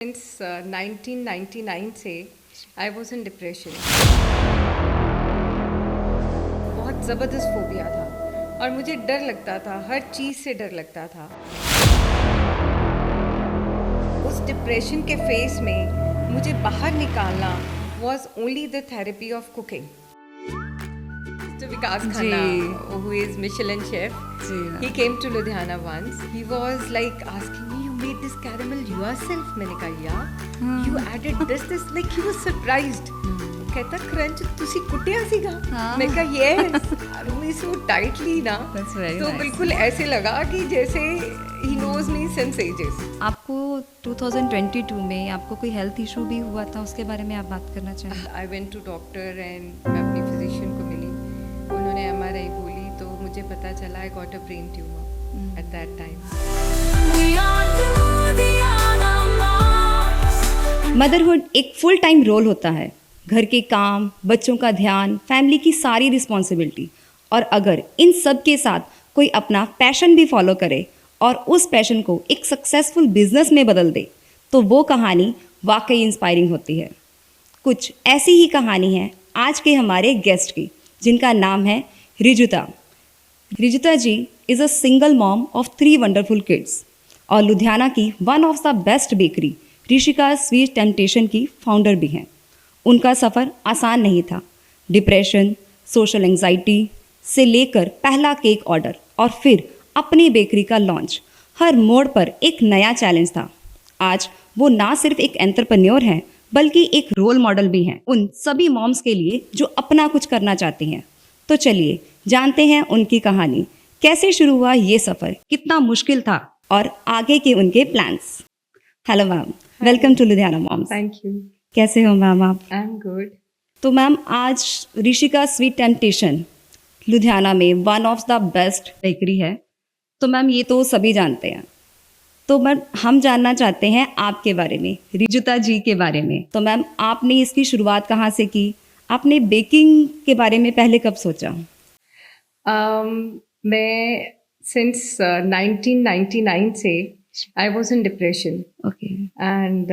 Since 1999 से I was in depression. बहुत ज़बरदस्त फोबिया था और मुझे डर लगता था, हर चीज़ से डर लगता था। उस डिप्रेशन के फेस में मुझे बाहर निकालना was only the therapy of cooking. Mr. Vikas ji Khanna, who is Michelin chef, जी he came to Ludhiana once. He was like asking me, "You made this caramel yourself?" मैंने कहा, "Yeah." "You added this." Like he was surprised. वो कहता, "crunch तुसी कुटिया सीगा?" मैं कहा, "Yes." We so tightly ना, That's very तो nice. बिल्कुल ऐसे लगा कि जैसे he knows me since ages. आपको 2022 में आपको कोई हेल्थ इशू भी हुआ था, उसके बारे में आप बात करना चाहेंगे? I went to doctor and मैं अपनी physician को मिली, उन्होंने MRI बोली तो मुझे पता चला I got a brain tumor at that time. Motherhood एक फुल टाइम रोल होता है। घर के काम, बच्चों का ध्यान, फैमिली की सारी रिस्पॉन्सिबिलिटी, और अगर इन सब के साथ कोई अपना पैशन भी फॉलो करे और उस पैशन को एक सक्सेसफुल बिजनेस में बदल दे, तो वो कहानी वाकई इंस्पायरिंग होती है। कुछ ऐसी ही कहानी है आज के हमारे गेस्ट की, जिनका नाम है Rijuta. Rijuta ji is a single mom of 3 wonderful kids और लुधियाना की one of the best bakery Rishika sweet temptation की फाउंडर भी हैं। उनका सफ़र आसान नहीं था। डिप्रेशन, सोशल एंग्जाइटी से लेकर पहला केक ऑर्डर और फिर अपनी बेकरी का लॉन्च, हर मोड़ पर एक नया चैलेंज था। आज वो ना सिर्फ एक एंटरप्रेन्योर हैं, बल्कि एक रोल मॉडल भी हैं उन सभी मॉम्स के लिए जो अपना कुछ करना चाहती हैं। तो चलिए जानते हैं उनकी कहानी, कैसे शुरू हुआ ये सफ़र, कितना मुश्किल था और आगे के उनके plans. Hello ma'am, welcome to Ludhiana moms. Thank you. कैसे हो मैम आप? I'm good. तो मैम आज ऋषिका स्वीट टेम्पटेशन लुधियाना में one of the best bakery है, तो मैम ये तो सभी जानते हैं। तो मैम हम जानना चाहते हैं आपके बारे में, रिजुता जी के बारे में। तो मैम आपने इसकी शुरुआत कहाँ से की? आपने बेकिंग के बारे में पहले कब सोचा? मैं since 1999 से I was in depression okay and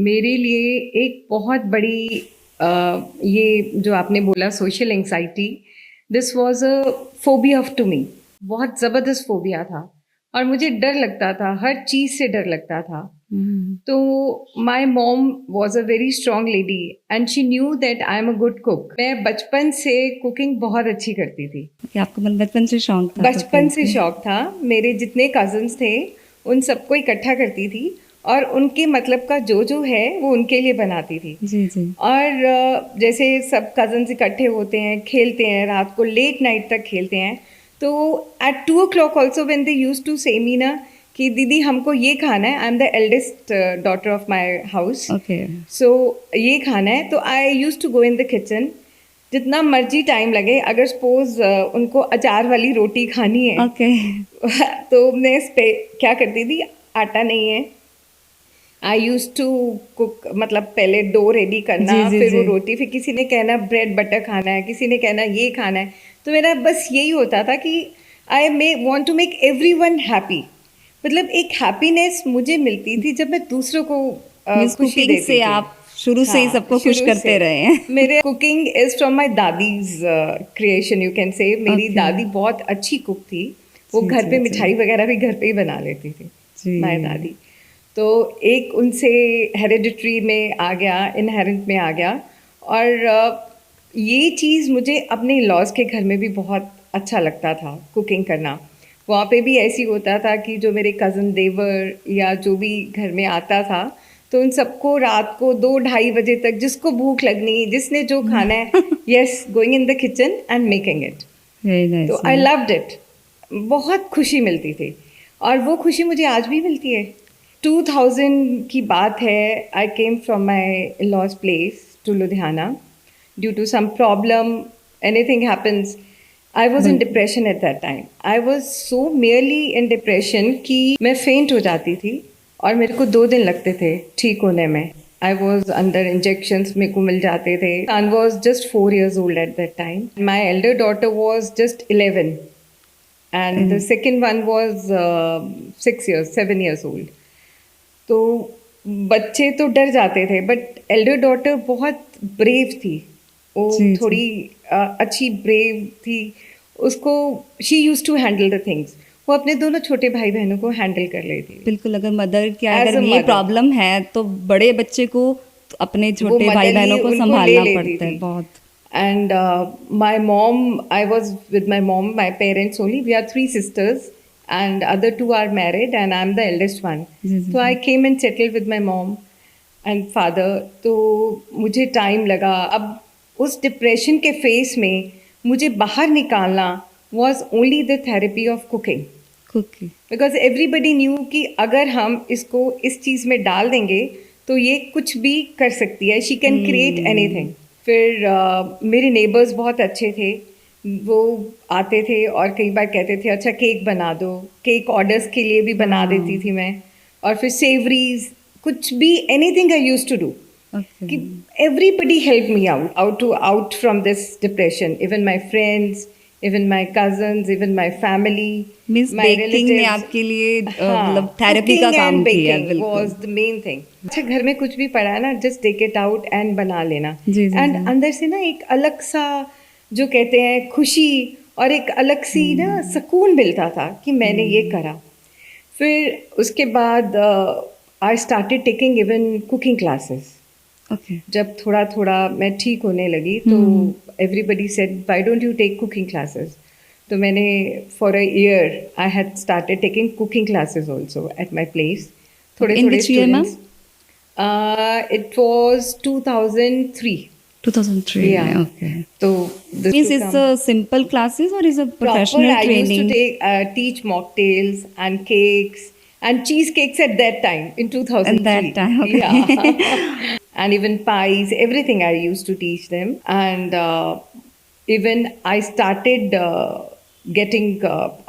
मेरे लिए एक बहुत बड़ी ये जो आपने बोला social anxiety, this was a phobia of to me. बहुत ज़बरदस्त फोबिया था और मुझे डर लगता था, हर चीज़ से डर लगता था। तो my mom was a very strong lady and she knew that I am a good cook. मैं बचपन से कुकिंग बहुत अच्छी करती थी। आपको बचपन से शौक था? बचपन से शौक था। मेरे जितने कजन्स थे उन सबको इकट्ठा करती थी और उनके मतलब का जो है वो उनके लिए बनाती थी। जी जी। और जैसे सब कजन्स इकट्ठे होते हैं, खेलते हैं, रात को लेट नाइट तक खेलते हैं। तो at 2 o'clock also when they used to say me ना कि दीदी हमको ये खाना है, I am the eldest daughter of my house, okay so ये खाना है। तो I use to go in the kitchen, जितना मर्जी टाइम लगे। अगर सपोज उनको अचार वाली रोटी खानी है ओके तो मैं इस पे क्या करती थी, आटा नहीं है, आई यूज टू कुक, मतलब पहले डो रेडी करना, जी, जी, फिर वो जी। रोटी, फिर किसी ने कहना ब्रेड बटर खाना है, किसी ने कहना ये खाना है। तो मेरा बस यही होता था कि I may want to make everyone happy. मतलब एक हैप्पीनेस मुझे मिलती थी जब मैं दूसरों को मीन्स खुशी कुकिंग देती से थी। आप शुरू से ही हाँ, सबको खुश शुरू करते से। रहे हैं। मेरे कुकिंग इज फ्रॉम माई दादीज क्रिएशन, यू कैन से। मेरी Okay. दादी बहुत अच्छी कुक थी। वो जी, घर जी, पे जी। मिठाई वगैरह भी घर पे ही बना लेती थी, जी। माई दादी। तो एक उनसे हेरिडिटरी में आ गया, इनहेरेंट में आ गया। और ये चीज़ मुझे अपने लॉज के घर में भी बहुत अच्छा लगता था कुकिंग करना। वहाँ पे भी ऐसी होता था कि जो मेरे कज़न देवर या जो भी घर में आता था, तो उन सबको रात को 2-2:30 बजे तक जिसको भूख लगनी, जिसने जो खाना है, yes, going in the kitchen and making it. Very nice. तो आई लव्ड इट। बहुत खुशी मिलती थी और वो खुशी मुझे आज भी मिलती है। 2000 की बात है, I came from my laws place to Ludhiana due to some problem, anything happens. I was in depression at that time. I was so merely in depression कि मैं फेंट हो जाती थी और मेरे को 2 दिन लगते थे ठीक होने में। I was under injections, मेरे को मिल जाते थे। Son was just 4 years old at that time. My elder daughter was just 11. And the second one was 6 years, 7 years old. तो बच्चे तो डर जाते थे, बट एल्डर डॉटर बहुत ब्रेव थी। वो जी, जी। थोड़ी अच्छी ब्रेव थी। उसको she use to handle the things. वो अपने दोनों छोटे भाई बहनों को हैंडल कर लेती थी बिल्कुल, अगर मदर क्या एज अगर अ ये मदर। प्रॉब्लम है तो बड़े बच्चे को तो अपने वो छोटे भाई मदरली बहनों को उनको ले संभालना लेती पड़ता थी। है बहुत। And my mom, I was with my mom, my parents only. We are three sisters, and other two are married, and I'm the eldest one. जी, जी, So I ji. came and settled with my mom and father. तो मुझे time लगा। अब उस depression के face में मुझे बाहर निकालना was only the therapy of cooking. Cookie. Because everybody knew कि अगर हम इसको इस चीज़ में डाल देंगे तो ये कुछ भी कर सकती है। She can create anything. फिर मेरे नेबर्स बहुत अच्छे थे। वो आते थे और कई बार कहते थे अच्छा केक बना दो। केक ऑर्डर्स के लिए भी बना देती थी मैं। और फिर सेवरीज, कुछ भी, anything I use to do. Okay. कि everybody helped me out from this depression. Even my friends, even my cousins, even my family, means my baking ने relatives. आपके लिए हाँ, मतलब थेरेपी का cooking काम and किया baking बिल्कुल। was the main thing. अच्छा घर में कुछ भी पड़ा है ना, just take it out and बना लेना। जी, जी, And जी। अंदर से ना एक अलग सा जो कहते हैं खुशी और एक अलग सी ना सुकून मिलता था कि मैंने ये करा। फिर उसके बाद I started taking even cooking classes. Okay. जब थोड़ा थोड़ा मैं ठीक होने लगी तो everybody said why don't you take cooking classes. तो मैंने for a year I had started taking cooking classes also at my place. थोड़े इन थोड़े which year ma'am? Students. It was 2003। 2003 या में, ओके। तो this means to it's come simple classes और is a proper. Professional I used to training? teach mocktails and cakes and cheesecakes at that time in at that 2003. Time, okay. Yeah. And even pies, everything I used to teach them. And even I started getting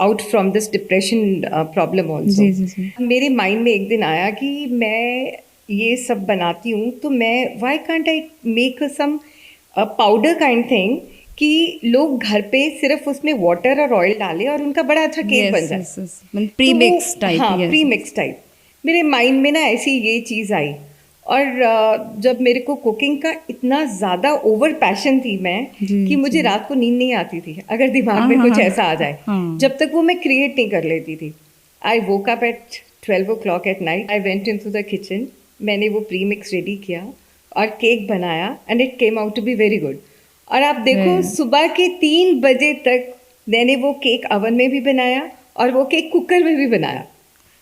out from this depression problem also. जी, जी, जी। मेरे mind में एक दिन आया कि मैं ये सब बनाती हूँ तो मैं why can't I make some powder kind thing कि लोग घर पे सिर्फ उसमें वाटर और ऑयल डालें और उनका बड़ा अच्छा केक बन यस, जाए। Yes, yes. मतलब प्री मिक्स टाइप, हाँ, यस। Pre mix type. मेरे माइंड में ना ऐसी ये चीज़ आई। और जब मेरे को कुकिंग का इतना ज़्यादा ओवर पैशन थी मैं जी, कि मुझे जी। रात को नींद नहीं आती थी अगर दिमाग हाँ, में हाँ, कुछ हाँ, ऐसा आ जाए। हाँ। जब तक वो मैं क्रिएट नहीं कर लेती थी। I woke up at 12 o'clock at night. I went into the kitchen. मैंने वो प्री मिक्स रेडी किया और केक बनाया and it came out to be very good. और आप देखो है। सुबह के 3 बजे तक मैंने वो केक ओवन में भी बनाया और वो केक कुकर में भी बनाया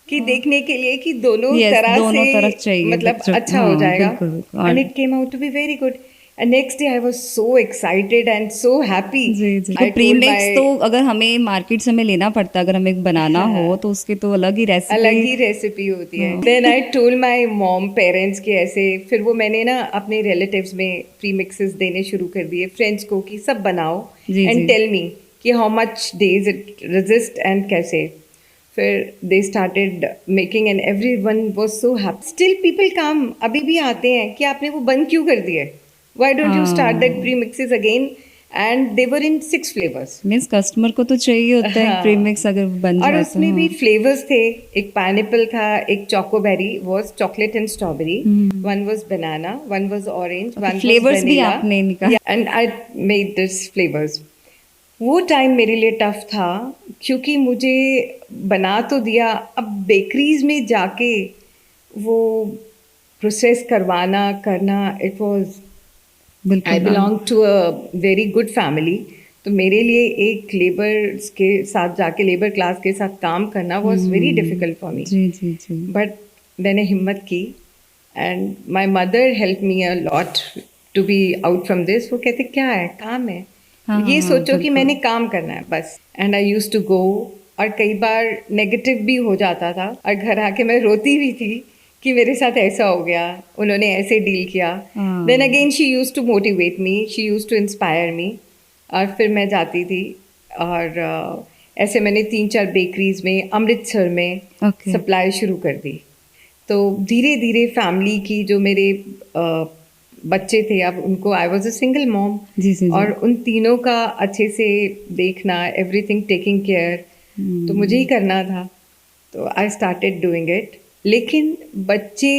कि देखने के लिए कि दोनों यस, तरह दोनों से तरफ चाहिए मतलब बच्चों, अच्छा हो हाँ, जाएगा। बिल्कुल, बिल्कुल। एंड और it came out to be very good. And next day I was so excited and so happy. जी, जी। तो I pre told mix my तो अगर हमें मार्केट से हमें लेना पड़ता है, अगर हमें बनाना हो तो उसके तो अलग ही अलग रेसिपी। ही रेसिपी होती है। Then I told my mom parents के ऐसे। फिर वो मैंने ना अपने रिलेटिव्स में प्री मिक्सेस देने शुरू कर दिए फ्रेंड्स को कि सब बनाओ जी, एंड जी। टेल मी कि how much days it resist and कैसे। फिर they started making and everyone was so happy. Still people come, अभी भी आते हैं कि आपने वो बंद क्यों कर दिया है? Why don't you start that pre mixes again? And they were in 6 flavours. Means customer को तो चाहिए होता है प्री मिक्स अगर बन और जाए तो। उसमें भी फ्लेवर्स थे। एक पाइनएप्पल था, एक chocoberry was chocolate and strawberry, one was banana, one was orange, one was flavours भी वनीला। आपने निकाल। And I made this flavours. वो टाइम मेरे लिए टफ था क्योंकि मुझे बना तो दिया, अब बेकरीज में जाके वो प्रोसेस करवाना करना, इट वाज। आई बिल्कुल ma'am. Belong to a very good family. तो मेरे लिए एक लेबर के साथ जाके लेबर क्लास के साथ काम करना was very difficult for me. जी, जी, जी। बट मैंने हिम्मत की and my mother help me a lot to be out from this. वो कहते क्या है, काम है, हाँ, ये हाँ, सोचो कि बिल्कुल। मैंने काम करना है बस। And I use to go. और कई बार नेगेटिव भी हो जाता था और घर आके मैं रोती भी थी कि मेरे साथ ऐसा हो गया, उन्होंने ऐसे डील किया। हाँ। Then again she use to motivate me, she use to inspire me. और फिर मैं जाती थी और ऐसे मैंने 3-4 बेकरीज में अमृतसर में ओके। सप्लाई शुरू कर दी। तो धीरे धीरे फैमिली की जो मेरे बच्चे थे, अब उनको, I was a single mom, जी, जी, जी। और उन तीनों का अच्छे से देखना, एवरीथिंग टेकिंग केयर, तो मुझे ही करना था। तो आई स्टार्टेड डूइंग इट। लेकिन बच्चे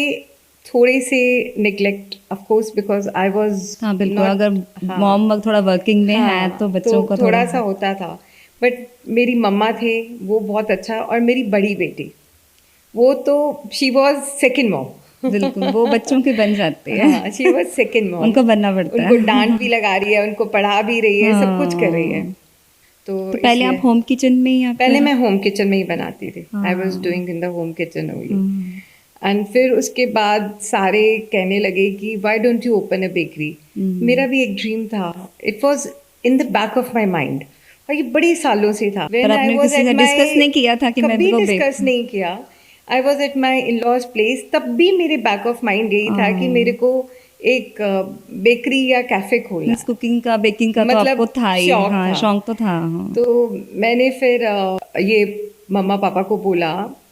थोड़े से neglect of course because I was हाँ बिल्कुल, अगर मॉम थोड़ा वर्किंग में है तो बच्चों को थोड़ा सा होता था। बट मेरी मम्मा थे, वो बहुत अच्छा, और मेरी बड़ी बेटी वो तो शी वाज सेकंड मॉम। बिल्कुल, वो बच्चों के बन जाते हैं। हाँ, शी वाज सेकंड मॉम। उनको बनना पड़ता है। उनको डांट भी लगा रही है, उनको पढ़ा भी रही है, सब कुछ कर रही है। हाँ। तो तो पहले आप होम किचन में ही पहले मैं होम किचन में ही बनाती थी। I was doing in the home kitchen only. And फिर उसके बाद सारे कहने लगे कि why don't you open a bakery. मेरा भी एक ड्रीम था, it was in the back of my mind, और ये बड़े सालों से था। पर आपने किसी से डिस्कस नहीं किया था कि मैं कभी को डिस्कस नहीं किया। I was at my in laws place, तब भी मेरे बैक ऑफ माइंड यही था कि मेरे को एक बेकरी या कैफे खोलना। कुकिंग का, बेकिंग का मतलब तो आपको था ही, शौक हाँ था। शौक तो था। हाँ। तो मैंने फिर ये मम्मा पापा को बोला,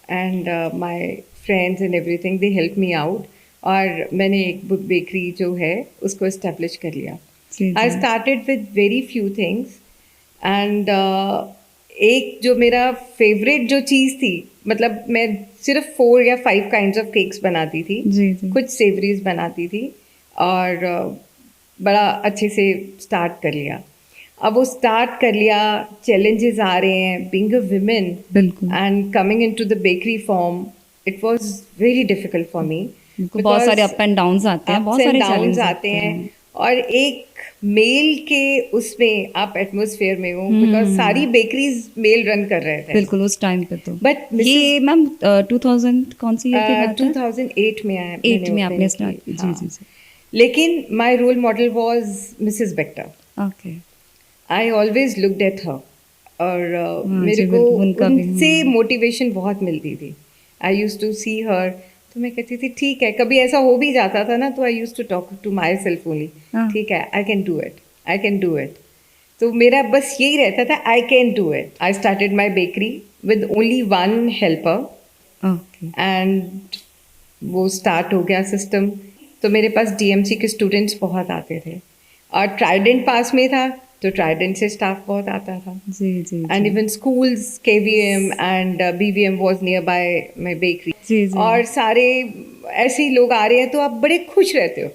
and my friends and everything they help me out, और मैंने एक बेकरी जो है उसको एस्टेब्लिश कर लिया। जी, आई जी। Started with very few things, and एक जो मेरा फेवरेट जो चीज़ थी, मतलब मैं सिर्फ 4 या 5 काइंड्स ऑफ केक्स बनाती थी, जी, जी। कुछ सेवरीज बनाती थी, और बड़ा अच्छे से स्टार्ट कर लिया। अब वो स्टार्ट कर लिया, चैलेंजेस आ रहे हैं, बीइंग अ वुमेन बिल्कुल। And coming into the bakery form, it was very difficult for मी। बिल्कुल, बहुत सारे अप एंड डाउन्स आते हैं, बहुत अप्स एंड सारे डाउन्स चैलेंज आते हैं, और एक मेल के उसमें आप एटमॉस्फेयर में हो, बिकॉज सारी बेकरीज मेल रन कर रहे थे। बिल्कुल उस टाइम पे तो। But ये मैम 2000 कौन सी ईयर की बात है? 2008 में आया, 8 में आपने स्टार्ट की। जी, जी, जी। लेकिन my role model was Mrs Bector. Okay. I always looked at her, और मेरे जी, को बिल्कुल, उनका भी, उनसे मोटिवेशन बहुत मिलती थी। आई यूज टू सी हर, तो मैं कहती थी ठीक है, कभी ऐसा हो भी जाता था ना, तो I use to talk to myself only, हाँ। ठीक है, I can do it, I can do it. तो मेरा बस यही रहता था, I can do it. I started my bakery with only one helper, okay. And वो स्टार्ट हो गया सिस्टम। तो मेरे पास डीएमसी के स्टूडेंट्स बहुत आते थे, और ट्राइडेंट पास में था, तो ट्राइडेंट से स्टाफ बहुत आता था। जी, जी, एंड जी। Even schools, KVM and BVM was near by my bakery. जी, जी। और सारे ऐसे ही लोग आ रहे हैं, तो आप बड़े खुश रहते हो।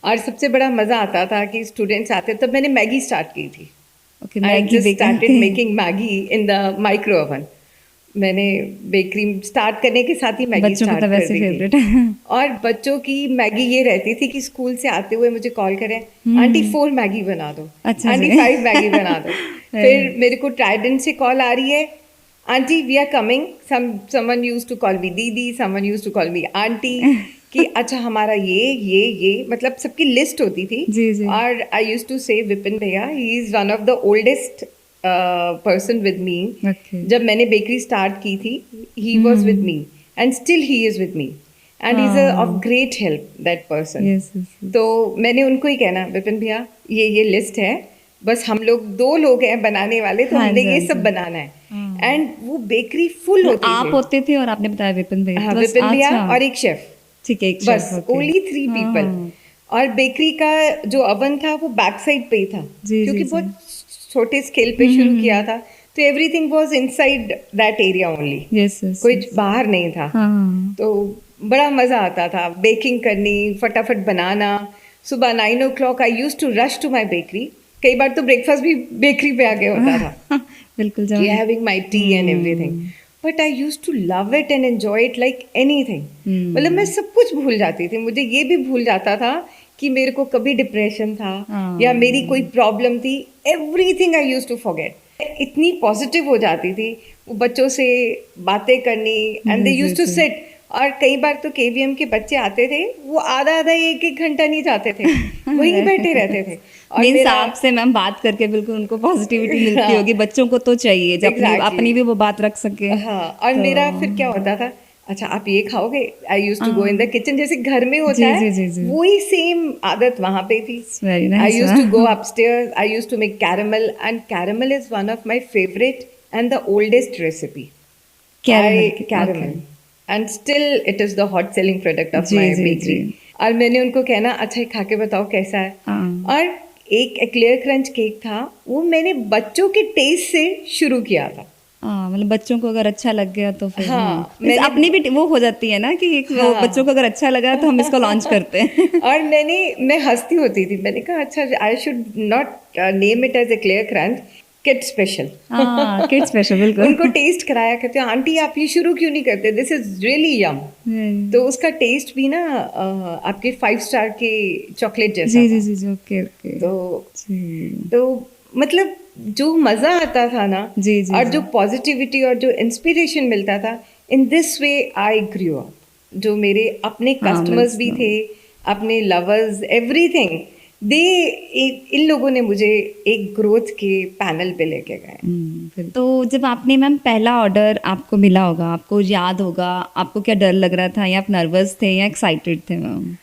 और सबसे बड़ा मज़ा आता था कि स्टूडेंट्स आते, तब मैंने मैगी स्टार्ट की थी। Okay, I Maggi just baking started making Maggi in the micro oven. मैंने बेकरी स्टार्ट करने के साथ ही मैगी बच्चों का स्टार्ट तो कर वैसे दी फेवरेट थी। है। और बच्चों की मैगी ये रहती थी कि स्कूल से आते हुए मुझे कॉल करें, आंटी 4 मैगी बना दो, अच्छा आंटी जी। 5 मैगी बना दो। फिर मेरे को ट्राइडेंट से कॉल आ रही है, aunty we are coming, someone used to call me दीदी, someone used to call me aunty, कि अच्छा हमारा ये मतलब सबकी लिस्ट होती थी। जी, जी। और आई यूज्ड टू से विपिन भैया, he is one of the oldest person with me. Okay. जब मैंने बेकरी स्टार्ट की थी, he was with me, and still he is with me, and he is of great help, that person. Yes, yes, yes. तो मैंने उनको ही कहना, विपिन भैया ये लिस्ट है, बस हम लोग 2 लोग हैं बनाने वाले, तो हाँ हमने जी, ये हाँ सब जी। बनाना है। एंड वो बेकरी फुल होती आप थी। होते थे और आपने बताया विपिन भैया, हाँ, बस विपिन भैया अच्छा। और एक शेफ, ठीक है, एक बस शेफ, ओके। ओनली 3 हाँ, पीपल। हाँ। और बेकरी का जो अवन था वो बैक साइड पे ही था, जी, क्योंकि जी, बहुत छोटे स्केल पे शुरू किया था, तो everything was inside that area only, yes, yes, कोई यस। बाहर नहीं था। हाँ। तो बड़ा मज़ा आता था बेकिंग करनी, फटाफट बनाना। सुबह 9 o'clock I use to rush to my bakery. कई बार तो ब्रेकफास्ट भी बेकरी पे आके होता था, बिल्कुल कि जब having my tea and everything. But I used to love it and enjoy it like anything. मतलब मैं सब कुछ भूल जाती थी, मुझे ये भी भूल जाता था कि मेरे को कभी डिप्रेशन था या मेरी कोई प्रॉब्लम थी। Everything I use to forget. इतनी पॉजिटिव हो जाती थी, वो बच्चों से बातें करनी, and they use to sit. और कई बार तो KVM के बच्चे आते थे, वो आधा 1-1 घंटा नहीं जाते थे, वहीं बैठे रहते थे। और मीन्स मेरा आपसे मैम बात करके बिल्कुल उनको पॉजिटिविटी मिलती हाँ। होगी, बच्चों को तो चाहिए जब Exactly. अपनी भी वो बात रख सके। हाँ, और मेरा फिर क्या होता था, अच्छा आप ये खाओगे, I use to go in the kitchen, जैसे घर में होता जी, है, जी, जी, जी। वही सेम आदत वहाँ पे थी। Very I nice, use to हाँ। Go upstairs, I use to make caramel, and caramel is one of my favourite and the oldest recipe. Caramel, caramel, okay. And still it is the hot selling product of जी, my जी, bakery. जी। और मैंने उनको कहना, अच्छा ये खा के बताओ कैसा है। हाँ। और एक एक्लेयर क्रंच केक था, वो मैंने बच्चों के टेस्ट से शुरू किया था। मतलब बच्चों को अगर अच्छा लग गया तो फिर हाँ, वैसे अपनी भी वो हो जाती है ना कि एक वो बच्चों को अगर अच्छा लगा तो हम इसको लॉन्च करते हैं। और मैं हंसती होती थी, मैंने कहा अच्छा I should not name it as a clear crunch, kid special. हाँ, किड स्पेशल बिल्कुल। उनको टेस्ट कराया करते हो, आंटी आप ये शुरू क्यों नहीं करते, दिस इज रियली यम। तो उसका टेस्ट भी ना आपके 5 स्टार के चॉकलेट जैसा जी था। जी जी ओके ओके तो मतलब जो मजा आता था ना, जी, जी, और जी। जो पॉजिटिविटी और जो इंस्पिरेशन मिलता था, in this way I grew up. जो मेरे अपने हाँ, कस्टमर्स भी थे, अपने लवर्स, एवरीथिंग दे, इन लोगों ने मुझे एक ग्रोथ के पैनल पे लेके गए। तो जब आपने मैम पहला ऑर्डर आपको मिला होगा, आपको याद होगा, आपको क्या डर लग रहा था, या आप नर्वस थे या एक्साइटेड थे मैम?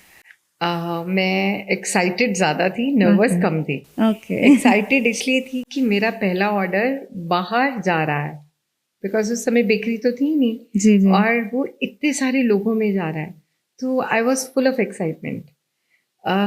मैं एक्साइटेड ज़्यादा थी, नर्वस ओके कम थी। ओके एक्साइटेड इसलिए थी कि मेरा पहला ऑर्डर बाहर जा रहा है, बिकॉज उस समय बेकरी तो थी नहीं, जी जी और वो इतने सारे लोगों में जा रहा है, तो I was full of excitement.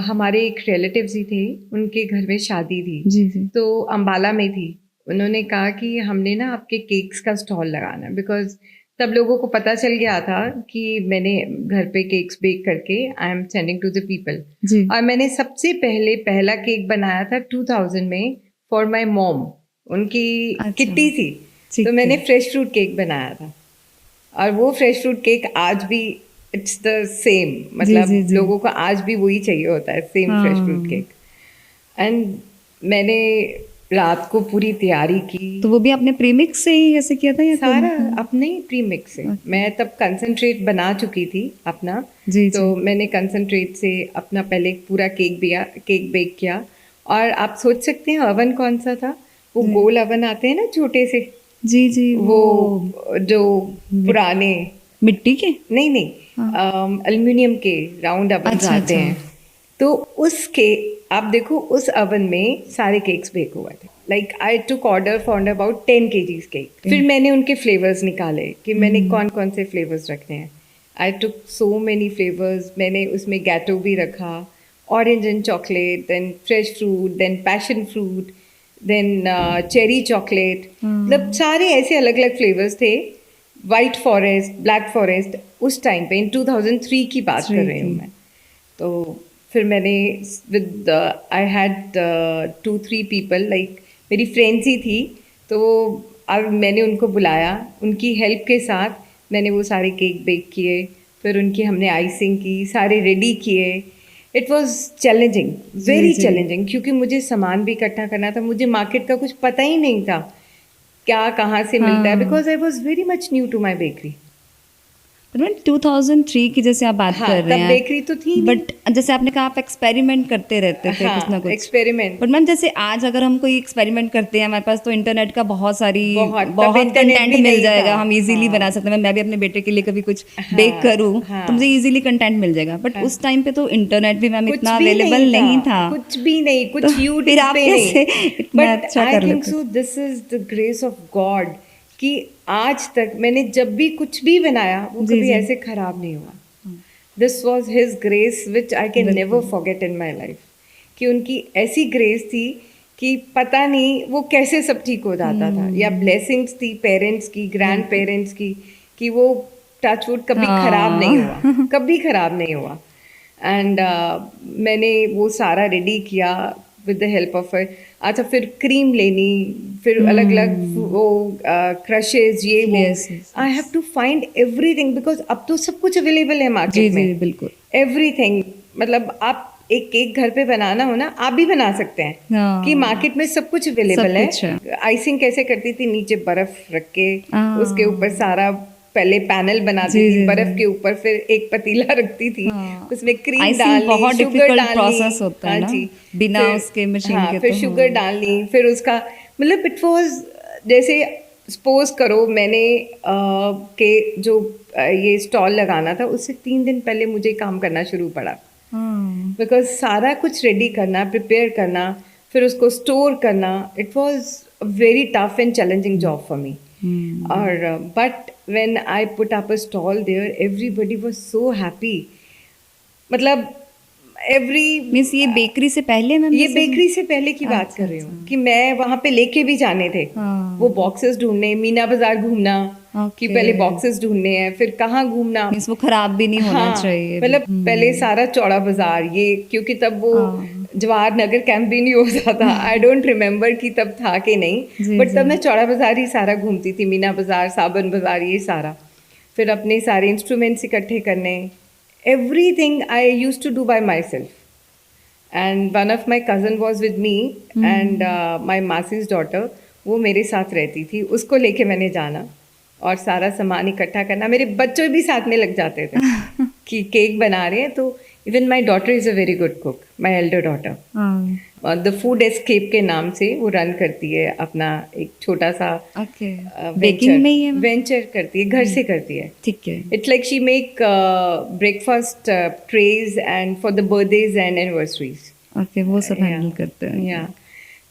हमारे एक रिलेटिव्स ही थे, उनके घर में शादी थी, जी जी तो अंबाला में थी। उन्होंने कहा कि हमने ना आपके केक्स का स्टॉल लगाना है, बिकॉज सब लोगों को पता चल गया था कि मैंने घर पे केक्स बेक करके I am sending to the people. जी और मैंने सबसे पहले पहला केक बनाया था 2000 में फॉर माय मॉम, उनकी अच्छा किट्टी थी, ठीक तो मैंने है फ्रेश फ्रूट केक बनाया था। और वो फ्रेश फ्रूट केक आज भी इट्स द सेम, जी मतलब जी जी लोगों को आज भी वही चाहिए होता है, सेम फ्रेश फ्रूट हाँ केक। एंड मैंने रात को पूरी तैयारी की, तो वो भी आपने प्रीमिक्स से ही ऐसे किया था या सारा खुद? अपने ही प्री मिक्स से। मैं तब कंसंट्रेट बना चुकी थी अपना, जी तो जी मैंने कंसंट्रेट से अपना पहले एक पूरा केक बेक किया। और आप सोच सकते हैं ओवन कौन सा था, वो गोल ओवन आते हैं ना छोटे से, जी जी वो जो पुराने, मिट्टी के नहीं नहीं, एल्युमिनियम के राउंड ओवन अच्छा, आते अच्छा। हैं, तो उसके, आप देखो उस ओवन में सारे केक्स बेक हुए थे। Like I took order for about 10 kgs cake. फिर मैंने उनके फ्लेवर्स निकाले कि मैंने कौन कौन से फ्लेवर्स रखने हैं। आई टुक सो मेनी फ्लेवर्स, मैंने उसमें गैटो भी रखा, orange and chocolate, then fresh fruit, then passion fruit, then cherry chocolate, मतलब सारे ऐसे अलग अलग फ्लेवर्स थे। वाइट फॉरेस्ट, ब्लैक फॉरेस्ट, उस टाइम पे इन 2003 की बात कर रही हूँ मैं। तो फिर मैंने with I had 2-3 people, like मेरी फ्रेंड्स ही थी, तो अब मैंने उनको बुलाया, उनकी हेल्प के साथ मैंने वो सारे केक बेक किए, फिर उनकी हमने आइसिंग की, सारे रेडी किए। इट वॉज चैलेंजिंग, वेरी जी। चैलेंजिंग, क्योंकि मुझे सामान भी इकट्ठा करना था, मुझे मार्केट का कुछ पता ही नहीं था क्या कहाँ से मिलता है, हाँ because I was very much new to my bakery. पर मैम 2003 की जैसे आप बात हाँ, कर रहे तब हैं, बेकरी तो थी नहीं। बट जैसे आपने कहा आप एक्सपेरिमेंट करते रहते थे कुछ ना हाँ, कुछ। एक्सपेरिमेंट। बट मैम जैसे आज अगर हम कोई एक्सपेरिमेंट करते हैं, हमारे पास तो इंटरनेट का बहुत तब बहुत इंटरनेट कंटेंट भी मिल नहीं जाएगा, था। हम इजीली हाँ, बना सकते हैं। मैं भी अपने बेटे के लिए कभी कुछ बेक हाँ, करूँ हाँ, तो मुझे इजीली कंटेंट मिल जाएगा, बट हाँ। उस टाइम पे तो इंटरनेट भी मैम कुछ इतना भी अवेलेबल नहीं था। कुछ भी नहीं, तो कुछ फिर यूट्यूब आप पे कैसे नहीं। इतना बट अच्छा आई कर थिंक लेते so this is the grace of God कि आज तक मैंने जब भी कुछ भी बनाया वो जी कभी जी ऐसे खराब नहीं हुआ। This was his grace which I can never बिल्कुल फॉरगेट इन माई लाइफ, कि उनकी ऐसी ग्रेस थी कि पता नहीं वो कैसे सब ठीक हो जाता था, या ब्लेसिंग्स थी पेरेंट्स की, ग्रैंड पेरेंट्स की, कि वो टचवुड कभी खराब नहीं हुआ, हाँ कभी खराब नहीं हुआ। एंड मैंने वो सारा रेडी किया विद द हेल्प ऑफ, अच्छा फिर क्रीम लेनी, फिर अलग अलग वो क्रशेज, ये वो, Yes, yes, I have to find everything, because अब तो सब कुछ अवेलेबल है जी मार्केट जी में, बिल्कुल एवरीथिंग। मतलब आप एक केक घर पे बनाना हो ना, आप भी बना सकते हैं, कि हाँ मार्केट में सब कुछ सब अवेलेबल कुछ है। है। आइसिंग कैसे करती थी, नीचे बर्फ रख के उसके ऊपर हाँ सारा पहले पैनल बनाती जी थी, जी बर्फ के जी ऊपर फिर एक पतीला रखती थी, हाँ उसमें क्रीम आइसिंग डालनी, बहुत शुगर डिफिकल्ट प्रोसेस डालनी। होता है हाँ ना, जी, बिना फिर उसके मशीन हाँ, के फिर तो शुगर हाँ डालनी, फिर उसका मतलब इट वॉज, जैसे सपोज करो मैंने के जो ये स्टॉल लगाना था, उससे 3 दिन पहले मुझे काम करना शुरू पड़ा, हाँ बिकॉज सारा कुछ रेडी करना, प्रिपेयर करना, फिर उसको स्टोर करना, it was a very tough and challenging job for me. और but when I put up a stall there, everybody was so happy. मतलब एवरी मीन्स ये बेकरी से पहले मैम? ये बेकरी से पहले की बात कर रही हूँ कि मैं वहां पे लेके भी जाने थे हाँ। वो बॉक्सेस ढूंढने, मीना बाजार घूमना कि Okay. पहले बॉक्सेस ढूंढने हैं, फिर कहाँ घूमना। मीन्स वो खराब भी नहीं होना हाँ, चाहिए। मतलब पहले सारा चौड़ा बाजार ये, क्योंकि तब वो हाँ। जवाहर नगर कैंप भी नहीं होता था। आई डोंट रिमेम्बर कि तब था कि नहीं, जी, बट जी। तब मैं चौड़ा बाजार ही सारा घूमती थी, मीना बाजार, साबन बाजार, ये सारा। फिर अपने सारे इंस्ट्रूमेंट्स इकट्ठे करने, everything I used to do by myself. And one of my cousin was with me and my मासीज डॉटर, वो मेरे साथ रहती थी, उसको लेके मैंने जाना और सारा सामान इकट्ठा करना। मेरे बच्चे भी साथ में लग जाते थे कि केक बना रहे हैं। तो even my daughter is a very good cook, my elder daughter. हाँ। और द फूड एस्केप के नाम से वो रन करती है अपना एक छोटा सा ओके। बेकिंग में ही है? वेंचर करती है, घर से करती है। ठीक है। It's like she make breakfast trays and for the birthdays and anniversaries. Okay, वो सब हैंडल करते हैं। या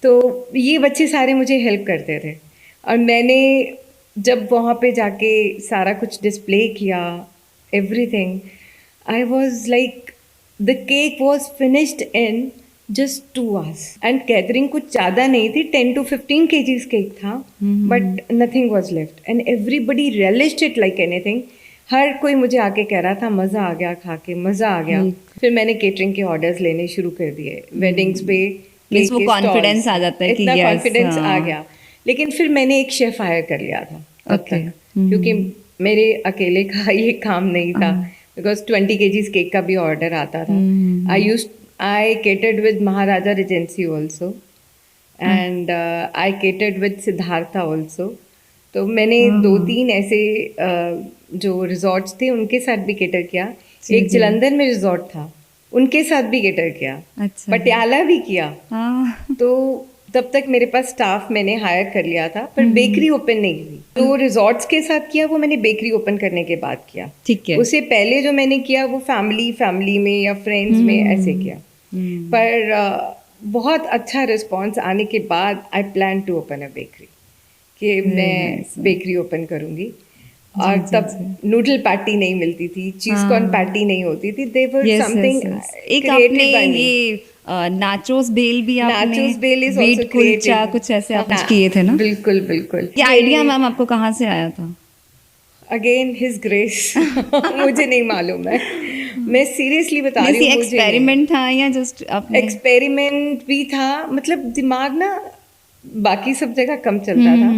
तो ये बच्चे सारे मुझे हेल्प करते थे और मैंने जब वहाँ पे जाके सारा कुछ डिस्प्ले किया, everything, I was like the cake was finished in just 2 hours and gathering कुछ ज़्यादा नहीं थी, 10 to 15 kgs केक था, but nothing was left and everybody relished it like anything. हर कोई मुझे आके कह रहा था मज़ा आ गया खा के, मज़ा आ गया। फिर मैंने केटरिंग के ऑर्डर्स लेने शुरू कर दिए वेडिंग्स पे। मीन्स वो कॉन्फिडेंस आ जाता है कि इतना yes, कॉन्फिडेंस आ हाँ। गया। लेकिन फिर मैंने एक शेफ हायर कर लिया था तब Okay. तक, क्योंकि मेरे अकेले का ये काम नहीं था, बिकॉज 20 kgs केक का भी ऑर्डर आता था। I catered with Maharaja Regency also and I catered with Siddhartha also. तो मैंने 2-3 ऐसे जो रिजॉर्ट्स थे उनके साथ भी केटर किया। एक जलंधर में रिजॉर्ट था, उनके साथ भी केटर किया। अच्छा। पटियाला भी किया। हाँ। तो तब तक मेरे पास स्टाफ मैंने हायर कर लिया था, पर बेकरी ओपन नहीं की। तो रिजॉर्ट्स के साथ किया वो मैंने बेकरी ओपन करने के बाद किया। ठीक है। उससे पहले जो मैंने किया वो फैमिली में या फ्रेंड्स में ऐसे किया। पर बहुत अच्छा रिस्पांस आने के बाद I plan to open a bakery, कि मैं बेकरी ओपन करूंगी। और तब नूडल पैटी नहीं मिलती थी, चीज कॉर्न पैटी नहीं होती थी, दे वर समथिंग एक आपने ये नाचोस बेल भी आपने, nachos bell is wheat also kulcha कुछ ऐसे आप कुछ किए थे ना? बिल्कुल बिल्कुल। ये आइडिया मैम आपको कहाँ से आया था? Again his grace. मुझे नहीं मालूम है, मैं सीरियसली बता रही हूँ। एक्सपेरिमेंट था या जस्ट आपने? एक्सपेरिमेंट भी था, मतलब दिमाग ना बाकी सब जगह कम चलता था।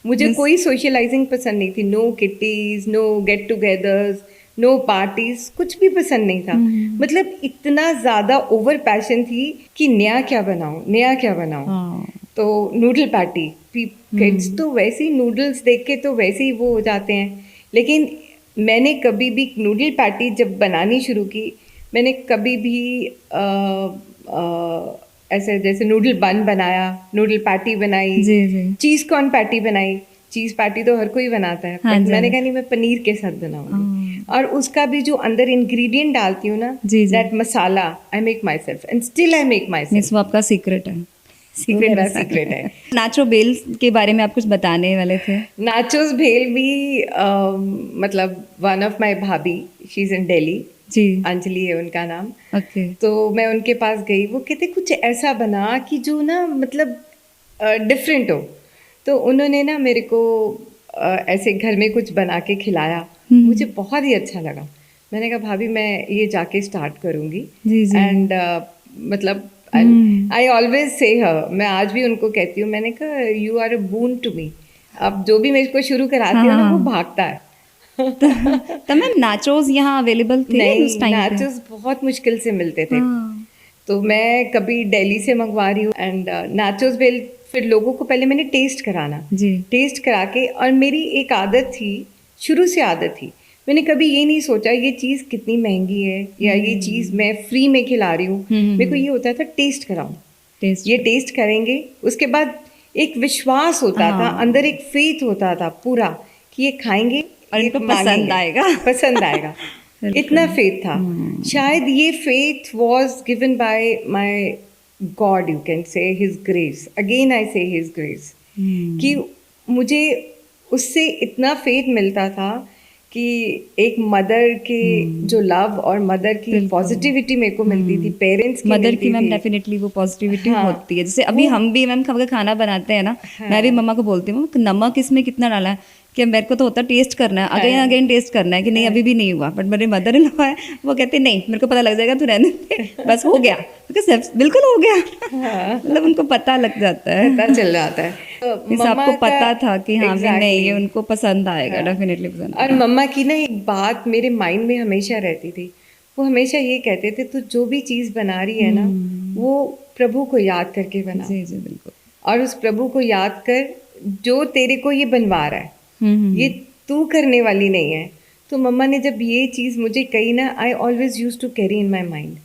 मुझे कोई सोशलाइजिंग पसंद नहीं थी, no kitties, no get togethers, no parties, कुछ भी पसंद नहीं था। मतलब इतना ज्यादा ओवर पैशन थी कि नया क्या बनाऊं। तो नूडल पैटी, किड्स तो वैसे ही नूडल्स देख के तो वैसे ही वो हो जाते हैं, लेकिन मैंने कभी भी नूडल पैटी जब बनानी शुरू की, मैंने कभी भी ऐसे जैसे नूडल बन बनाया, नूडल पैटी बनाई, चीज कॉर्न पैटी बनाई। चीज पैटी तो हर कोई बनाता है, हाँ, मैंने कहा नहीं मैं पनीर के साथ बनाऊंगी। और उसका भी जो अंदर इंग्रेडिएंट डालती हूँ ना, that masala I make my self and still I make my self. वो आपका सीक्रेट है? सीक्रेट है। नाचो बेल के बारे में आप कुछ बताने वाले थे? नाचोस भेल भी मतलब वन ऑफ माई भाभी, शी इज इन दिल्ली, जी, अंजलि है उनका नाम। ओके। तो मैं उनके पास गई, वो कहते कुछ ऐसा बना कि जो ना मतलब डिफरेंट हो। तो उन्होंने ना मेरे को ऐसे घर में कुछ बना के खिलाया, मुझे बहुत ही अच्छा लगा। मैंने कहा भाभी मैं ये जाके स्टार्ट करूँगी। एंड मतलब आई ऑलवेज से हर, मैं आज भी उनको कहती हूँ, मैंने कहा you are a boon to me. अब जो भी मेरे को शुरू कराती है ना वो भागता है। तो मैम नाचोस यहाँ अवेलेबल थे नहीं, उस टाइम पे? नाचोस बहुत मुश्किल से मिलते थे। तो मैं कभी दिल्ली से मंगवा रही हूँ एंड नाचोस बेल, फिर लोगों को पहले मैंने टेस्ट कराना, टेस्ट करा के। और मेरी एक आदत थी, शुरू से आदत थी, मैंने कभी ये नहीं सोचा ये चीज़ कितनी महंगी है या ये चीज़ मैं फ्री में खिला रही हूँ। मेरे को ये होता था टेस्ट कराऊं, ये टेस्ट करेंगे, उसके बाद एक विश्वास होता था अंदर, एक फेथ होता था पूरा कि ये खाएंगे और इनको पसंद आएगा। इतना फेथ था। शायद ये faith was given by my God, you can से हिज ग्रेस, अगेन आई से हिज ग्रेस, कि मुझे उससे इतना फेथ मिलता था कि एक मदर के जो लव और मदर की बिल्कुल। पॉजिटिविटी मेरे को मिलती थी, पेरेंट्स की मदर की मिलती मैम थी। डेफिनेटली वो पॉजिटिविटी हाँ, होती है। जैसे अभी हम भी मैम अगर खाना बनाते हैं ना, मैं भी मम्मा को बोलती हूँ नमक इसमें कितना डाला है, कि मेरे को तो होता टेस्ट करना है, अगेन अगेन टेस्ट करना है कि नहीं अभी भी नहीं हुआ, बट मेरे मदर इन लॉ है वो कहते नहीं मेरे को पता लग जाएगा तू रहने दे, बस हो गया, बिल्कुल हो गया। मतलब उनको पता लग जाता है, पता चल जाता है। तो जैसे आपको पता था कि हाँ भी नहीं ये Exactly. उनको पसंद आएगा, डेफिनेटली पसंद और आएगा। मम्मा की ना एक बात मेरे माइंड में हमेशा रहती थी, वो हमेशा ये कहते थे तू जो भी चीज़ बना रही है ना वो प्रभु को याद करके बना, जी जी बिल्कुल। और उस प्रभु को याद कर जो तेरे को ये बनवा रहा है, ये हम्म। तू करने वाली नहीं है। तो मम्मा ने जब ये चीज़ मुझे कही ना, I always use to carry in my mind.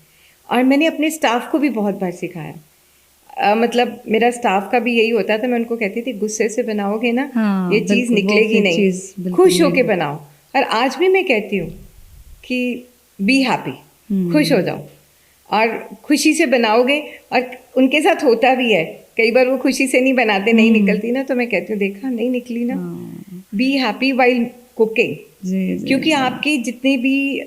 और मैंने अपने स्टाफ को भी बहुत बार सिखाया। मतलब मेरा स्टाफ का भी यही होता था, मैं उनको कहती थी गुस्से से बनाओगे ना हाँ, ये चीज़ बिल्कुल, वो निकलेगी फिर नहीं, चीज़ बिल्कुल खुश होके नहीं। बनाओ। और आज भी मैं कहती हूँ कि बी हैप्पी, खुश हो जाओ, और खुशी से बनाओगे। और उनके साथ होता भी है, कई बार वो खुशी से नहीं बनाते, नहीं निकलती ना, तो मैं कहती हूँ देखा नहीं निकली ना, हाँ, बी हैप्पी वाइल कुकिंग। जी जी क्योंकि आपकी जितने भी